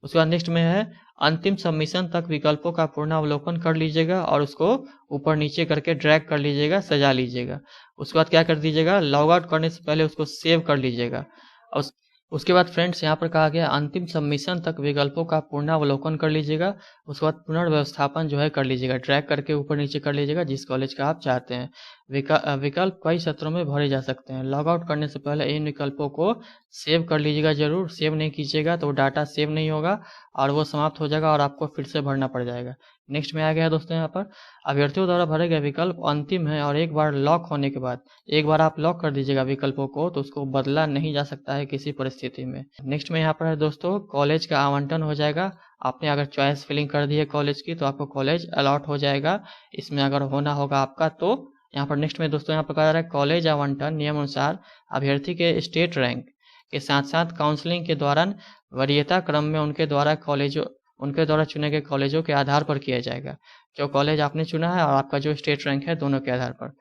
S1: उसके बाद नेक्स्ट में है अंतिम सबमिशन तक विकल्पों का पूर्ण अवलोकन कर लीजिएगा और उसको ऊपर नीचे करके ड्रैग कर लीजिएगा, सजा लीजिएगा। उसके बाद क्या कर दीजिएगा, लॉग आउट करने से पहले उसको सेव कर लीजिएगा। और उसके बाद फ्रेंड्स यहाँ पर कहा गया अंतिम सबमिशन तक विकल्पों का पूर्ण अवलोकन कर लीजिएगा। उसके बाद पुनर्व्यवस्थापन जो है कर लीजिएगा, ड्रैग करके ऊपर नीचे कर लीजिएगा जिस कॉलेज का आप चाहते हैं। विकल्प कई सत्रों में भरे जा सकते हैं। लॉग आउट करने से पहले इन विकल्पों को सेव कर लीजिएगा जरूर। सेव नहीं कीजिएगा तो डाटा सेव नहीं होगा और वो समाप्त हो जाएगा और आपको फिर से भरना पड़ जाएगा। नेक्स्ट में आ गया है दोस्तों, यहाँ पर अभ्यर्थियों द्वारा भरे गए विकल्प अंतिम है और एक बार लॉक होने के बाद, एक बार आप लॉक कर दीजिएगा विकल्पों को तो उसको बदला नहीं जा सकता है किसी परिस्थिति में। नेक्स्ट में यहाँ पर है दोस्तों कॉलेज का आवंटन हो जाएगा। आपने अगर चॉइस फिलिंग कर दी है कॉलेज की तो आपको कॉलेज अलॉट हो जाएगा। इसमें अगर होना होगा आपका तो यहाँ पर नेक्स्ट में दोस्तों यहाँ पर कहा जा रहा है कॉलेज आवंटन नियम अनुसार अभ्यर्थी के स्टेट रैंक के साथ साथ काउंसलिंग के दौरान वरीयता क्रम में उनके द्वारा चुने गए कॉलेजों के आधार पर किया जाएगा। जो कॉलेज आपने चुना है और आपका जो स्टेट रैंक है दोनों के आधार पर।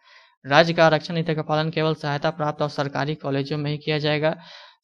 S1: राज्य का आरक्षण नीति का पालन केवल सहायता प्राप्त और सरकारी कॉलेजों में ही किया जाएगा।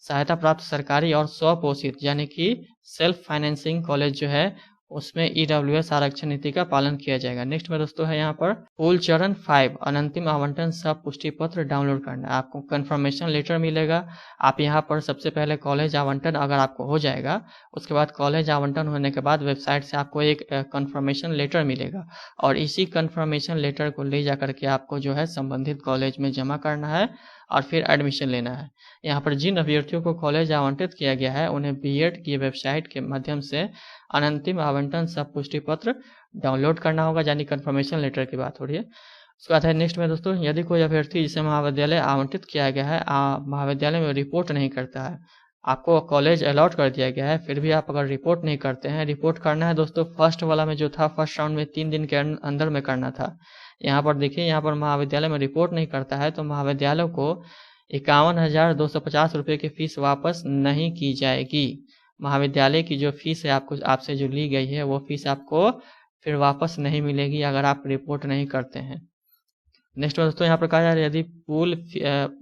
S1: सहायता प्राप्त सरकारी और स्वपोषित यानी कि सेल्फ फाइनेंसिंग कॉलेज जो है उसमें EWS आरक्षण नीति का पालन किया जाएगा। नेक्स्ट में दोस्तों है यहाँ पर पूल चरण 5 अनंतिम आवंटन सब पुष्टि पत्र डाउनलोड करना। आपको कंफर्मेशन लेटर मिलेगा। आप यहाँ पर सबसे पहले कॉलेज आवंटन अगर आपको हो जाएगा, उसके बाद कॉलेज आवंटन होने के बाद वेबसाइट से आपको एक कंफर्मेशन लेटर मिलेगा और इसी कंफर्मेशन लेटर को ले जा करके आपको जो है संबंधित कॉलेज में जमा करना है और फिर एडमिशन लेना है। यहाँ पर जिन अभ्यर्थियों को कॉलेज आवंटित किया गया है उन्हें बीएड की वेबसाइट के माध्यम से अनंतिम आवंटन सब पुष्टि पत्र डाउनलोड करना होगा, यानी कंफर्मेशन लेटर की बात हो रही है। उसके बाद है नेक्स्ट में दोस्तों यदि कोई अभ्यर्थी जिसे महाविद्यालय आवंटित किया गया है महाविद्यालय में रिपोर्ट नहीं करता है, आपको कॉलेज अलॉट कर दिया गया है फिर भी आप अगर रिपोर्ट नहीं करते हैं, रिपोर्ट करना है दोस्तों फर्स्ट वाला में जो था फर्स्ट राउंड में 3 दिन के अंदर में करना था। यहाँ पर देखिए यहाँ पर महाविद्यालय में रिपोर्ट नहीं करता है तो महाविद्यालय को 51,250 रुपये की फीस वापस नहीं की जाएगी। महाविद्यालय की जो फीस है आपसे जो ली गई है वो फीस आपको फिर वापस नहीं मिलेगी अगर आप रिपोर्ट नहीं करते हैं। नेक्स्ट दोस्तों यहाँ पर कहा जा रहा है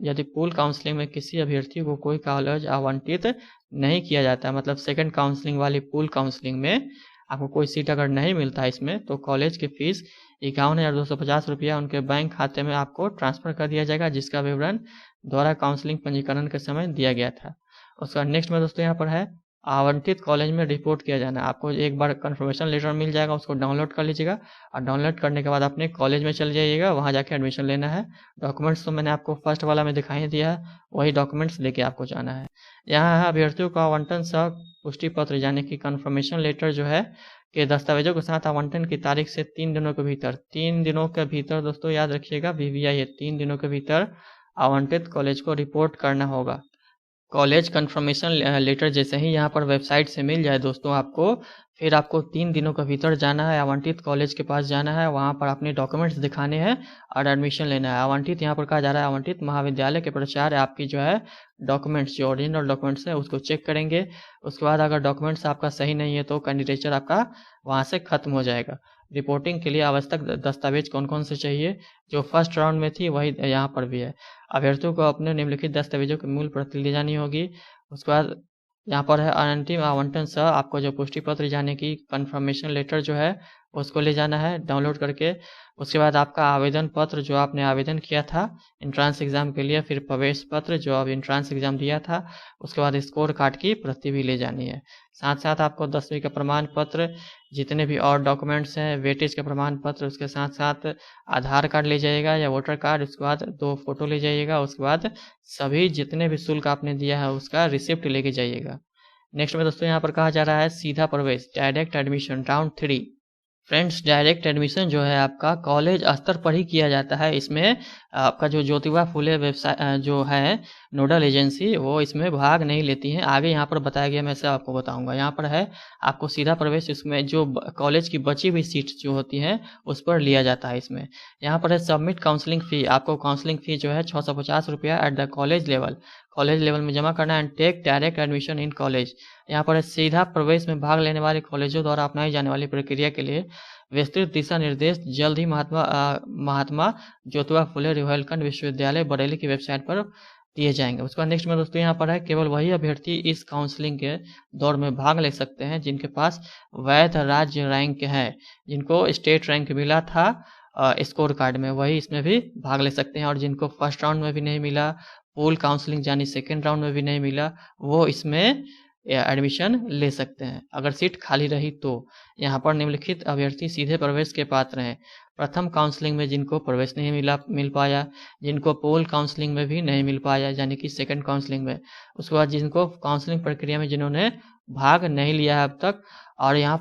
S1: यदि पूल काउंसलिंग में किसी अभ्यर्थी को कोई कॉलेज आवंटित नहीं किया जाता है, मतलब सेकंड काउंसलिंग वाली पूल काउंसलिंग में आपको कोई सीट अगर नहीं मिलता है इसमें तो कॉलेज की फीस 51,250 रुपया उनके बैंक खाते में आपको ट्रांसफ़र कर दिया जाएगा, जिसका विवरण द्वारा काउंसलिंग पंजीकरण के समय दिया गया था। उसका नेक्स्ट में दोस्तों यहाँ पर है आवंटित कॉलेज में रिपोर्ट किया जाना। आपको एक बार कंफर्मेशन लेटर मिल जाएगा, उसको डाउनलोड कर लीजिएगा और डाउनलोड करने के बाद अपने कॉलेज में चले जाइएगा, वहाँ जाके एडमिशन लेना है। डॉक्यूमेंट्स तो मैंने आपको फर्स्ट वाला में दिखाई दिया है, वही डॉक्यूमेंट्स लेके आपको जाना है। यहाँ है अभ्यर्थियों का आवंटन सह पुष्टि पत्र यानी कि कंफर्मेशन लेटर जो है के दस्तावेजों के साथ आवंटन की तारीख से 3 दिनों के भीतर दोस्तों याद रखिएगा VVI है 3 दिनों के भीतर आवंटित कॉलेज को रिपोर्ट करना होगा। कॉलेज कंफर्मेशन लेटर जैसे ही यहाँ पर वेबसाइट से मिल जाए दोस्तों आपको, फिर आपको 3 दिनों के भीतर जाना है, आवंटित कॉलेज के पास जाना है, वहाँ पर अपने डॉक्यूमेंट्स दिखाने हैं और एडमिशन लेना है। आवंटित यहाँ पर कहा जा रहा है आवंटित महाविद्यालय के प्राचार्य आपकी जो है डॉक्यूमेंट्स जो ओरिजिनल डॉक्यूमेंट्स है उसको चेक करेंगे। उसके बाद अगर डॉक्यूमेंट्स आपका सही नहीं है तो कैंडिडेचर आपका वहाँ से खत्म हो जाएगा। रिपोर्टिंग के लिए आवश्यक दस्तावेज कौन कौन से चाहिए, जो फर्स्ट राउंड में थी वही यहाँ पर भी है। अभ्यर्थियों को अपने निम्नलिखित दस्तावेजों की मूल प्रति ले जानी होगी। उसके बाद यहाँ पर है अंतिम आवंटन सह आपको जो पुष्टि पत्र यानी कि कंफर्मेशन लेटर जो है उसको ले जाना है डाउनलोड करके। उसके बाद आपका आवेदन पत्र जो आपने आवेदन किया था एंट्रांस एग्ज़ाम के लिए, फिर प्रवेश पत्र जो आप एंट्रांस एग्ज़ाम दिया था, उसके बाद स्कोर कार्ड की प्रति भी ले जानी है। साथ साथ आपको 10वीं का प्रमाण पत्र, जितने भी और डॉक्यूमेंट्स हैं, वेटेज का प्रमाण पत्र, उसके साथ साथ आधार कार्ड ले जाइएगा या वोटर कार्ड, उसके बाद 2 फोटो ले जाइएगा। उसके बाद सभी जितने भी शुल्क आपने दिया है उसका रिसिप्ट लेके जाइएगा। नेक्स्ट में दोस्तों यहाँ पर कहा जा रहा है सीधा प्रवेश direct admission round 3। Friends, direct admission जो है आपका कॉलेज स्तर पर ही किया जाता है। इसमें आपका जो ज्योतिबा फुले वेबसाइट जो है नोडल एजेंसी, वो इसमें भाग नहीं लेती है। आगे यहाँ पर बताया गया, मैं से आपको बताऊंगा। यहाँ पर है आपको सीधा प्रवेश, इसमें जो कॉलेज की बची हुई सीट जो होती है उस पर लिया जाता है। इसमें यहाँ पर है सबमिट काउंसलिंग फ़ी। आपको काउंसलिंग फ़ी जो है 650 रुपया एट द कॉलेज लेवल में जमा करना and take direct admission in college. यहाँ पर सीधा प्रवेश में भाग लेने वाले कॉलेजों द्वारा अपनाई जाने वाली प्रक्रिया के लिए विस्तृत दिशा निर्देश जल्द ही महात्मा ज्योतिबा फुले रुहेलखंड विश्वविद्यालय बरेली की वेबसाइट पर दिए जाएंगे। उसका नेक्स्ट में दोस्तों यहाँ पर है केवल वही अभ्यर्थी इस काउंसलिंग के दौर में भाग ले सकते हैं जिनके पास वैध राज्य रैंक है, जिनको स्टेट रैंक मिला था स्कोर कार्ड में, वही इसमें भी भाग ले सकते हैं। और जिनको फर्स्ट राउंड में भी नहीं मिला, पूल काउंसलिंग यानी सेकेंड राउंड में भी नहीं मिला, वो इसमें एडमिशन ले सकते हैं अगर सीट खाली रही तो। यहाँ पर निम्नलिखित अभ्यर्थी सीधे प्रवेश के पात्र हैं। प्रथम काउंसलिंग में जिनको प्रवेश नहीं मिल पाया, जिनको पोल काउंसलिंग में भी नहीं मिल पाया यानी कि सेकंड काउंसलिंग में, उसके बाद जिनको काउंसलिंग प्रक्रिया में जिन्होंने भाग नहीं लिया है अब तक। और यहाँ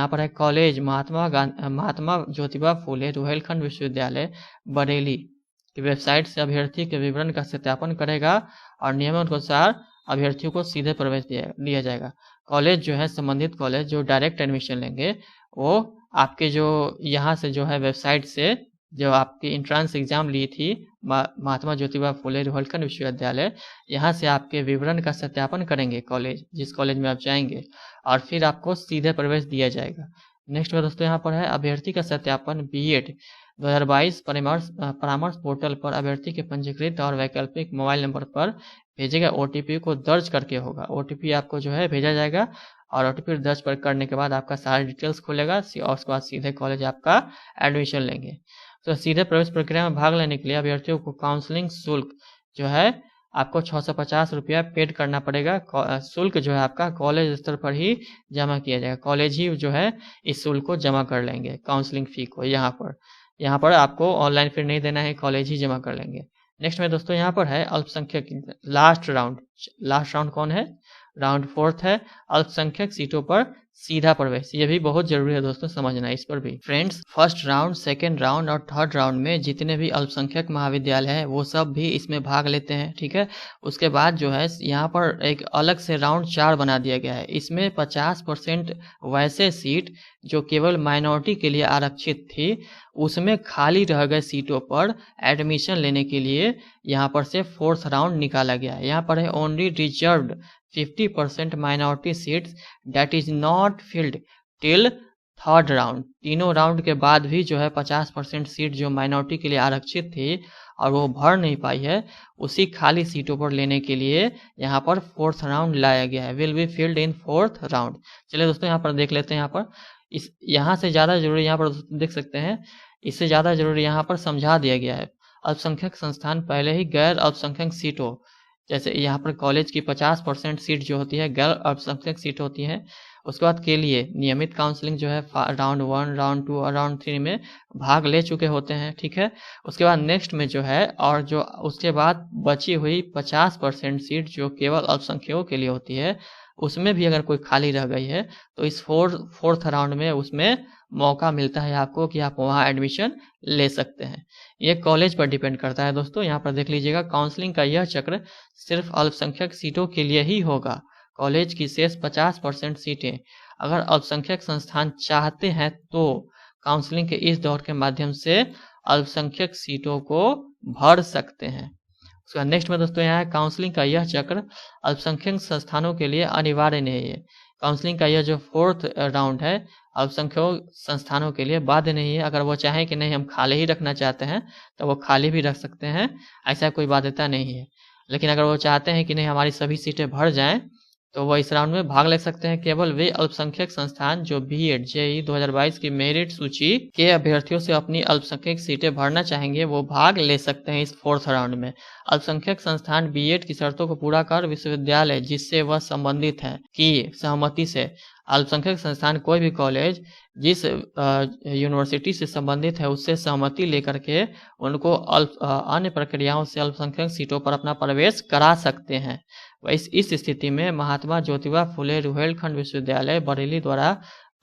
S1: पर है कॉलेज महात्मा ज्योतिबा फुले रुहेलखंड विश्वविद्यालय बरेली की वेबसाइट से अभ्यर्थी के विवरण का सत्यापन करेगा और नियमानुसार अभ्यर्थियों को सीधे प्रवेश दिया जाएगा। कॉलेज जो है, संबंधित कॉलेज जो डायरेक्ट एडमिशन लेंगे, वो आपके जो यहाँ से जो है वेबसाइट से जो आपकी इंट्रांस एग्जाम ली थी महात्मा ज्योतिबा फुले रुहेलखंड विश्वविद्यालय, यहाँ से आपके विवरण का सत्यापन करेंगे कॉलेज, जिस कॉलेज में आप जाएंगे, और फिर आपको सीधे प्रवेश दिया जाएगा। नेक्स्ट में दोस्तों यहाँ पर है अभ्यर्थी का सत्यापन बीएड 2022 परामर्श पोर्टल पर अभ्यर्थी के पंजीकृत और वैकल्पिक मोबाइल नंबर पर भेजेगा ओटीपी को दर्ज करके होगा। ओटीपी आपको जो है भेजा जाएगा और ओटीपी दर्ज करने के बाद आपका सारी डिटेल्स खुलेगा और उसके बाद सीधे कॉलेज आपका एडमिशन लेंगे। तो सीधे प्रवेश प्रक्रिया में भाग लेने के लिए अभ्यर्थियों को काउंसलिंग शुल्क जो है आपको 650 रुपया पेड करना पड़ेगा। शुल्क जो है आपका कॉलेज स्तर पर ही जमा किया जाएगा। कॉलेज ही जो है इस शुल्क को जमा कर लेंगे, काउंसलिंग फ़ी को। यहाँ पर आपको ऑनलाइन फिर नहीं देना है, कॉलेज ही जमा कर लेंगे। नेक्स्ट में दोस्तों यहाँ पर है अल्पसंख्यक लास्ट राउंड कौन है? राउंड 4 है अल्पसंख्यक सीटों पर सीधा प्रवेश। ये भी बहुत जरूरी है दोस्तों समझना इस पर भी। Friends, first round, second round और थर्ड राउंड में जितने भी अल्पसंख्यक महाविद्यालय हैं वो सब भी इसमें भाग लेते हैं, ठीक है। उसके बाद जो है यहाँ पर एक अलग से राउंड 4 बना दिया गया है। इसमें 50% वैसे सीट जो केवल माइनॉरिटी के लिए आरक्षित थी, उसमें खाली रह गए सीटों पर एडमिशन लेने के लिए यहाँ पर से फोर्थ राउंड निकाला गया है। यहाँ पर है only reserved 50% minority seats that is not filled till third round. तीनों राउंड के बाद भी जो है 50% सीट जो माइनॉरिटी के लिए आरक्षित थी और वो भर नहीं पाई है, उसी खाली सीटों पर लेने के लिए यहाँ पर फोर्थ राउंड लाया गया है। Will be filled in fourth round. चलिए दोस्तों यहाँ पर देख लेते हैं। यहाँ से ज़्यादा जरूरी यहाँ पर देख सकते हैं, इससे ज़्यादा जरूरी यहाँ पर समझा दिया गया है। अल्पसंख्यक संस्थान पहले ही गैर अल्पसंख्यक सीटों, जैसे यहाँ पर कॉलेज की 50% सीट जो होती है गैर अल्पसंख्यक सीट होती है, उसके बाद के लिए नियमित काउंसलिंग जो है राउंड 1, राउंड 2 और राउंड 3 में भाग ले चुके होते हैं, ठीक है। उसके बाद नेक्स्ट में जो है और जो उसके बाद बची हुई 50% सीट जो केवल अल्पसंख्यकों के लिए होती है, उसमें भी अगर कोई खाली रह गई है तो इस फोर्थ राउंड में उसमें मौका मिलता है आपको कि आप वहाँ एडमिशन ले सकते हैं। ये कॉलेज पर डिपेंड करता है दोस्तों। यहाँ पर देख लीजिएगा, काउंसलिंग का यह चक्र सिर्फ अल्पसंख्यक सीटों के लिए ही होगा। कॉलेज की शेष 50% सीटें अगर अल्पसंख्यक संस्थान चाहते हैं तो काउंसलिंग के इस दौर के माध्यम से अल्पसंख्यक सीटों को भर सकते हैं। उसका नेक्स्ट में दोस्तों यहाँ है काउंसलिंग का यह चक्र अल्पसंख्यक संस्थानों के लिए अनिवार्य नहीं है। काउंसलिंग का यह जो फोर्थ राउंड है अल्पसंख्यक संस्थानों के लिए बाध्य नहीं है। अगर वो चाहें कि नहीं हम खाली ही रखना चाहते हैं तो वो खाली भी रख सकते हैं, ऐसा कोई बाध्यता नहीं है। लेकिन अगर वो चाहते हैं कि नहीं हमारी सभी सीटें भर जाएं तो वो इस राउंड में भाग ले सकते हैं। केवल वे अल्पसंख्यक संस्थान जो बीएड जेईई 2022 की मेरिट सूची के अभ्यर्थियों से अपनी अल्पसंख्यक सीटें भरना चाहेंगे वो भाग ले सकते हैं इस फोर्थ राउंड में। अल्पसंख्यक संस्थान बीएड की शर्तों को पूरा कर विश्वविद्यालय जिससे वह संबंधित है की सहमति से अल्पसंख्यक संस्थान कोई भी कॉलेज जिस यूनिवर्सिटी से संबंधित है उससे सहमति लेकर के उनको अन्य प्रक्रियाओं से अल्पसंख्यक सीटों पर अपना प्रवेश करा सकते हैं। इस स्थिति में महात्मा ज्योतिबा फुले रुहेलखंड विश्वविद्यालय बरेली द्वारा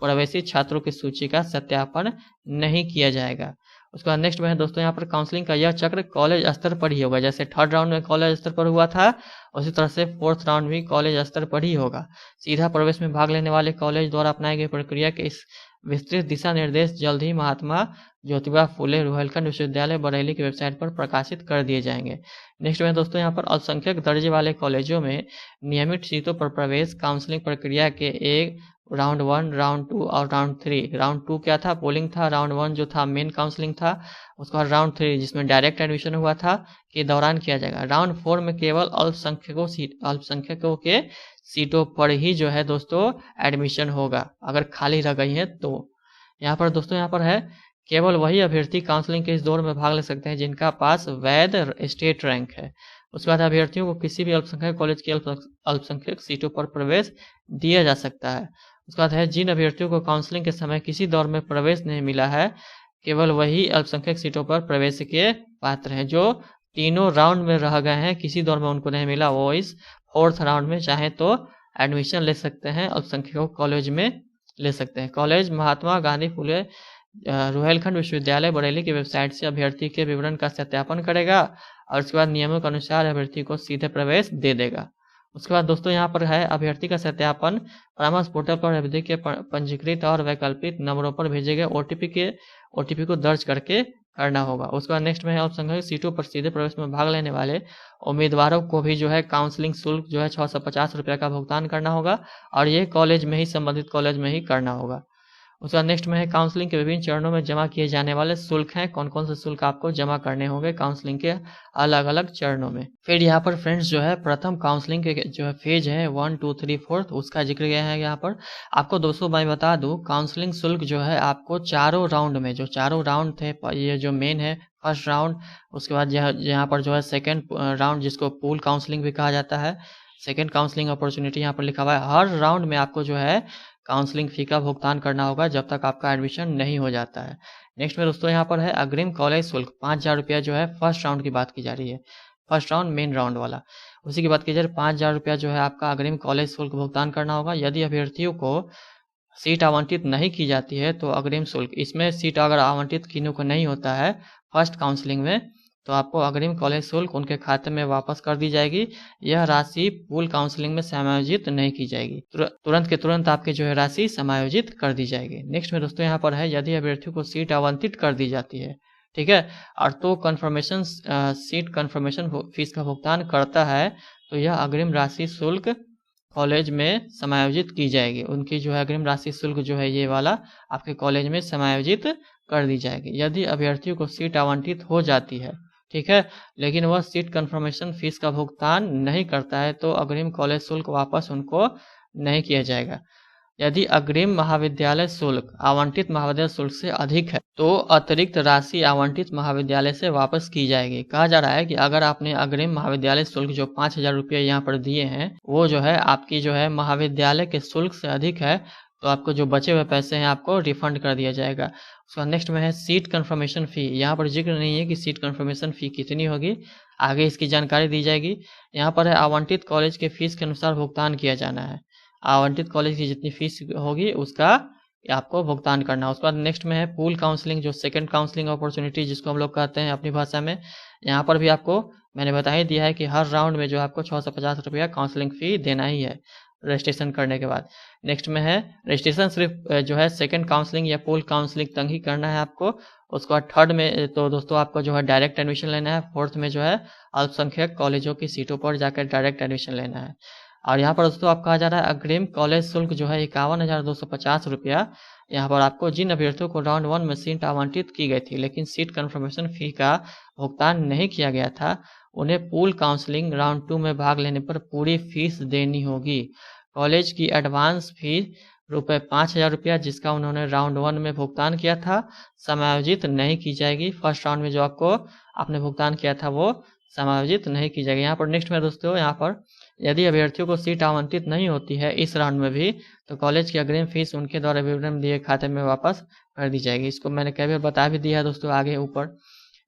S1: प्रवेशी छात्रों की सूची का सत्यापन नहीं किया जाएगा। उसके बाद नेक्स्ट में है दोस्तों यहाँ पर काउंसलिंग का यह चक्र कॉलेज स्तर पर ही होगा। जैसे थर्ड राउंड में कॉलेज स्तर पर हुआ था, उसी तरह से फोर्थ राउंड भी कॉलेज स्तर पर ही होगा। सीधा प्रवेश में भाग लेने वाले कॉलेज द्वारा अपनाई गई प्रक्रिया के इस विस्तृत दिशा निर्देश जल्द ही महात्मा ज्योतिबा फुले रुहेलखंड विश्वविद्यालय बरेली की वेबसाइट पर प्रकाशित कर दिए जाएंगे। नेक्स्ट में दोस्तों यहाँ पर अल्पसंख्यक दर्जे वाले कॉलेजों में नियमित सीटों पर प्रवेश काउंसलिंग प्रक्रिया के एक राउंड 1, राउंड 2 और राउंड 3। राउंड 2 क्या था? पोलिंग था। राउंड 1 जो था मेन काउंसलिंग था। उसके बाद राउंड 3 जिसमें डायरेक्ट एडमिशन हुआ था के दौरान किया जाएगा। राउंड 4 में केवल अल्पसंख्यकों के सीटों पर ही जो है दोस्तों एडमिशन होगा, अगर खाली रह गई है तो। यहाँ पर दोस्तों यहाँ पर है केवल वही अभ्यर्थी काउंसलिंग के इस दौर में भाग ले सकते हैं जिनका पास वैध स्टेट रैंक है। उसके बाद अभ्यर्थियों को किसी भी अल्पसंख्यक कॉलेज की अल्पसंख्यक सीटों पर प्रवेश दिया जा सकता है। उसके बाद है जिन अभ्यर्थियों को काउंसलिंग के समय किसी दौर में प्रवेश नहीं मिला है, केवल वही अल्पसंख्यक सीटों पर प्रवेश के पात्र हैं। जो तीनों राउंड में रह गए हैं, किसी दौर में उनको नहीं मिला, वो इस फोर्थ राउंड में चाहे तो एडमिशन ले सकते हैं, अल्पसंख्यकों कॉलेज में ले सकते हैं। कॉलेज महात्मा गांधी फुले रुहेलखंड विश्वविद्यालय बरेली की वेबसाइट से अभ्यर्थी के विवरण का सत्यापन करेगा और उसके बाद नियमों के अनुसार अभ्यर्थी को सीधे प्रवेश दे देगा। उसके बाद दोस्तों यहाँ पर है अभ्यर्थी का सत्यापन परामर्श पोर्टल पर अभ्यर्थी के पंजीकृत और वैकल्पिक नंबरों पर भेजे गए ओटीपी को दर्ज करके करना होगा। उसके बाद नेक्स्ट में है अल्पसंख्यक सीटों पर सीधे प्रवेश में भाग लेने वाले उम्मीदवारों को भी जो है काउंसलिंग शुल्क जो है 650 रुपये का भुगतान करना होगा और ये कॉलेज में ही, संबंधित कॉलेज में ही करना होगा। उसके बाद नेक्स्ट में है काउंसलिंग के विभिन्न चरणों में जमा किए जाने वाले शुल्क हैं, कौन कौन से शुल्क आपको जमा करने होंगे काउंसलिंग के अलग अलग चरणों में। फिर यहाँ पर फ्रेंड्स जो है प्रथम काउंसलिंग के जो है फेज है 1, 2, 3, 4 उसका जिक्र किया है यहाँ पर। आपको दोस्तों मैं बता दूं काउंसलिंग शुल्क जो है आपको चारों राउंड में, जो चारों राउंड थे, ये जो मेन है फर्स्ट राउंड, उसके बाद यहाँ पर जो है सेकेंड राउंड जिसको पूल काउंसलिंग भी कहा जाता है, सेकेंड काउंसलिंग अपॉर्चुनिटी यहाँ पर लिखा हुआ है। हर राउंड में आपको जो है काउंसलिंग फी का भुगतान करना होगा जब तक आपका एडमिशन नहीं हो जाता है। नेक्स्ट में दोस्तों यहाँ पर है अग्रिम कॉलेज शुल्क 5000 रुपया जो है फर्स्ट राउंड की बात की जा रही है, फर्स्ट राउंड मेन राउंड वाला, उसी की बात की जा रही है। 5000 रुपया जो है आपका अग्रिम कॉलेज शुल्क भुगतान करना होगा। यदि अभ्यर्थियों को सीट आवंटित नहीं की जाती है तो अग्रिम शुल्क, इसमें सीट अगर आवंटित किन्हीं को नहीं होता है फर्स्ट काउंसलिंग में तो आपको अग्रिम कॉलेज शुल्क उनके खाते में वापस कर दी जाएगी। यह राशि पूल काउंसलिंग में समायोजित नहीं की जाएगी, तुरंत के तुरंत आपकी जो है राशि समायोजित कर दी जाएगी। नेक्स्ट में दोस्तों यहाँ पर है यदि अभ्यर्थियों को सीट आवंटित कर दी जाती है, ठीक है, और तो सीट कन्फर्मेशन फीस का भुगतान करता है तो यह अग्रिम राशि शुल्क कॉलेज में समायोजित की जाएगी। उनकी जो है अग्रिम राशि शुल्क जो है ये वाला आपके कॉलेज में समायोजित कर दी जाएगी। यदि अभ्यर्थियों को सीट आवंटित हो जाती है, ठीक है, लेकिन वह सीट कन्फर्मेशन फीस का भुगतान नहीं करता है तो अग्रिम कॉलेज शुल्क वापस उनको नहीं किया जाएगा। यदि अग्रिम महाविद्यालय शुल्क आवंटित महाविद्यालय शुल्क से अधिक है तो अतिरिक्त राशि आवंटित महाविद्यालय से वापस की जाएगी। कहा जा रहा है कि अगर आपने अग्रिम महाविद्यालय शुल्क जो 5000 रुपये यहाँ पर दिए हैं वो जो है आपकी जो है महाविद्यालय के शुल्क से अधिक है तो आपको जो बचे हुए पैसे हैं आपको रिफंड कर दिया जाएगा। उसका नेक्स्ट में है सीट कन्फर्मेशन फ़ी। यहाँ पर जिक्र नहीं है कि सीट कन्फर्मेशन फ़ी कितनी होगी, आगे इसकी जानकारी दी जाएगी। यहाँ पर है आवंटित कॉलेज के फीस के अनुसार भुगतान किया जाना है। आवंटित कॉलेज की जितनी फीस होगी उसका आपको भुगतान करना है। उसके बाद नेक्स्ट में है पूल काउंसलिंग जो सेकंड काउंसलिंग अपॉर्चुनिटी जिसको हम लोग कहते हैं अपनी भाषा में। यहाँ पर भी आपको मैंने बता ही दिया है कि हर राउंड में जो आपको 650 रुपया काउंसलिंग फ़ी देना ही है रजिस्ट्रेशन करने के बाद। नेक्स्ट में है रजिस्ट्रेशन सिर्फ जो है सेकंड काउंसलिंग या पूल काउंसलिंग तक ही करना है आपको। उसके बाद थर्ड में तो दोस्तों आपको जो है डायरेक्ट एडमिशन लेना है। फोर्थ में जो है अल्पसंख्यक कॉलेजों की सीटों पर जाकर डायरेक्ट एडमिशन लेना है। और यहाँ पर दोस्तों आपको कहा जा रहा है अग्रिम कॉलेज शुल्क जो है 51,250 रुपया। यहाँ पर आपको जिन अभ्यर्थियों को राउंड 1 में सीट आवंटित की गई थी लेकिन सीट कन्फर्मेशन फ़ी का भुगतान नहीं किया गया था, उन्हें पूल काउंसलिंग राउंड 2 में भाग लेने पर पूरी फीस देनी होगी। कॉलेज की एडवांस फीस रुपये 5000 रुपया जिसका उन्होंने राउंड 1 में भुगतान किया था समायोजित नहीं की जाएगी। फर्स्ट राउंड में जो आपने भुगतान किया था वो समायोजित नहीं की जाएगी। यहाँ पर नेक्स्ट में दोस्तों यहाँ पर यदि अभ्यर्थियों को सीट आवंटित नहीं होती है इस राउंड में भी तो कॉलेज की अग्रिम फीस उनके द्वारा विवरण दिए खाते में वापस कर दी जाएगी। इसको मैंने कई बार बता भी दिया है दोस्तों आगे ऊपर।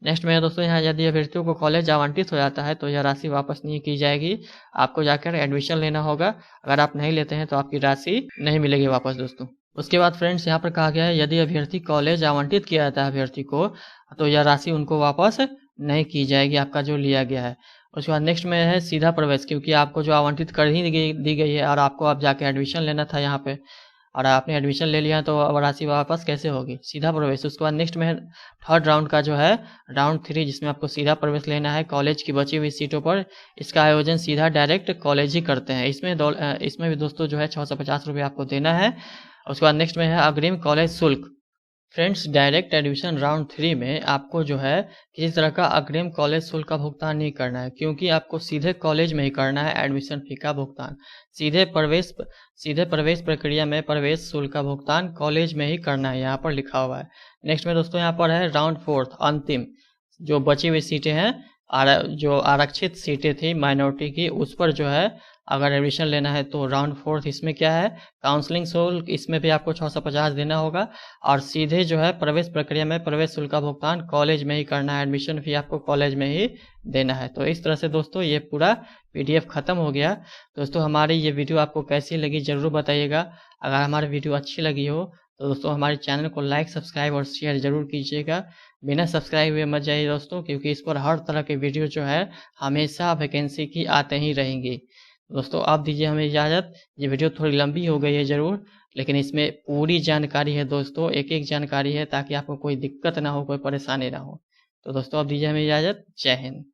S1: नेक्स्ट में है दोस्तों, यहाँ यदि अभ्यर्थियों को कॉलेज आवंटित हो जाता है तो यह राशि वापस नहीं की जाएगी, आपको जाकर एडमिशन लेना होगा। अगर आप नहीं लेते हैं तो आपकी राशि नहीं मिलेगी वापस दोस्तों। उसके बाद फ्रेंड्स यहाँ पर कहा गया है यदि अभ्यर्थी कॉलेज आवंटित किया जाता है अभ्यर्थी को, तो यह राशि उनको वापस नहीं की जाएगी, आपका जो लिया गया है। उसके बाद नेक्स्ट में है सीधा प्रवेश, क्योंकि आपको जो आवंटित कर ही दी गई है और आपको अब जाके एडमिशन लेना था यहाँ पे, और आपने एडमिशन ले लिया तो अब राशि वापस कैसे होगी, सीधा प्रवेश। उसके बाद नेक्स्ट में है थर्ड राउंड का जो है राउंड 3, जिसमें आपको सीधा प्रवेश लेना है कॉलेज की बची हुई सीटों पर। इसका आयोजन सीधा डायरेक्ट कॉलेज ही करते हैं। इसमें भी दोस्तों जो है 650 रुपये आपको देना है। उसके बाद नेक्स्ट में है अग्रिम कॉलेज शुल्क। फ्रेंड्स, डायरेक्ट एडमिशन राउंड 3 में आपको जो है किसी तरह का अग्रिम कॉलेज शुल्क का भुगतान नहीं करना है, क्योंकि आपको सीधे कॉलेज में ही करना है एडमिशन फी का भुगतान। सीधे प्रवेश प्रक्रिया में प्रवेश शुल्क का भुगतान कॉलेज में ही करना है, यहाँ पर लिखा हुआ है। नेक्स्ट में दोस्तों यहाँ पर है राउंड 4 अंतिम, जो बची हुई सीटें हैं, जो आरक्षित सीटें थी माइनॉरिटी की, उस पर जो है अगर एडमिशन लेना है तो राउंड 4 इसमें क्या है काउंसलिंग शुल्क, इसमें भी आपको 650 देना होगा। और सीधे जो है प्रवेश प्रक्रिया में प्रवेश शुल्क का भुगतान कॉलेज में ही करना है, एडमिशन फी आपको कॉलेज में ही देना है। तो इस तरह से दोस्तों ये पूरा PDF खत्म हो गया। दोस्तों हमारी ये वीडियो आपको कैसी लगी ज़रूर बताइएगा। अगर हमारी वीडियो अच्छी लगी हो तो दोस्तों हमारे चैनल को लाइक, सब्सक्राइब और शेयर ज़रूर कीजिएगा। बिना सब्सक्राइब हुए मत जाइए दोस्तों, क्योंकि इस पर हर तरह के वीडियो जो है हमेशा वैकेंसी की आते ही रहेंगी। दोस्तों आप दीजिए हमें इजाज़त। ये वीडियो थोड़ी लंबी हो गई है ज़रूर, लेकिन इसमें पूरी जानकारी है दोस्तों, एक एक जानकारी है, ताकि आपको कोई दिक्कत ना हो, कोई परेशानी ना हो। तो दोस्तों आप दीजिए हमें इजाज़त। जय हिंद।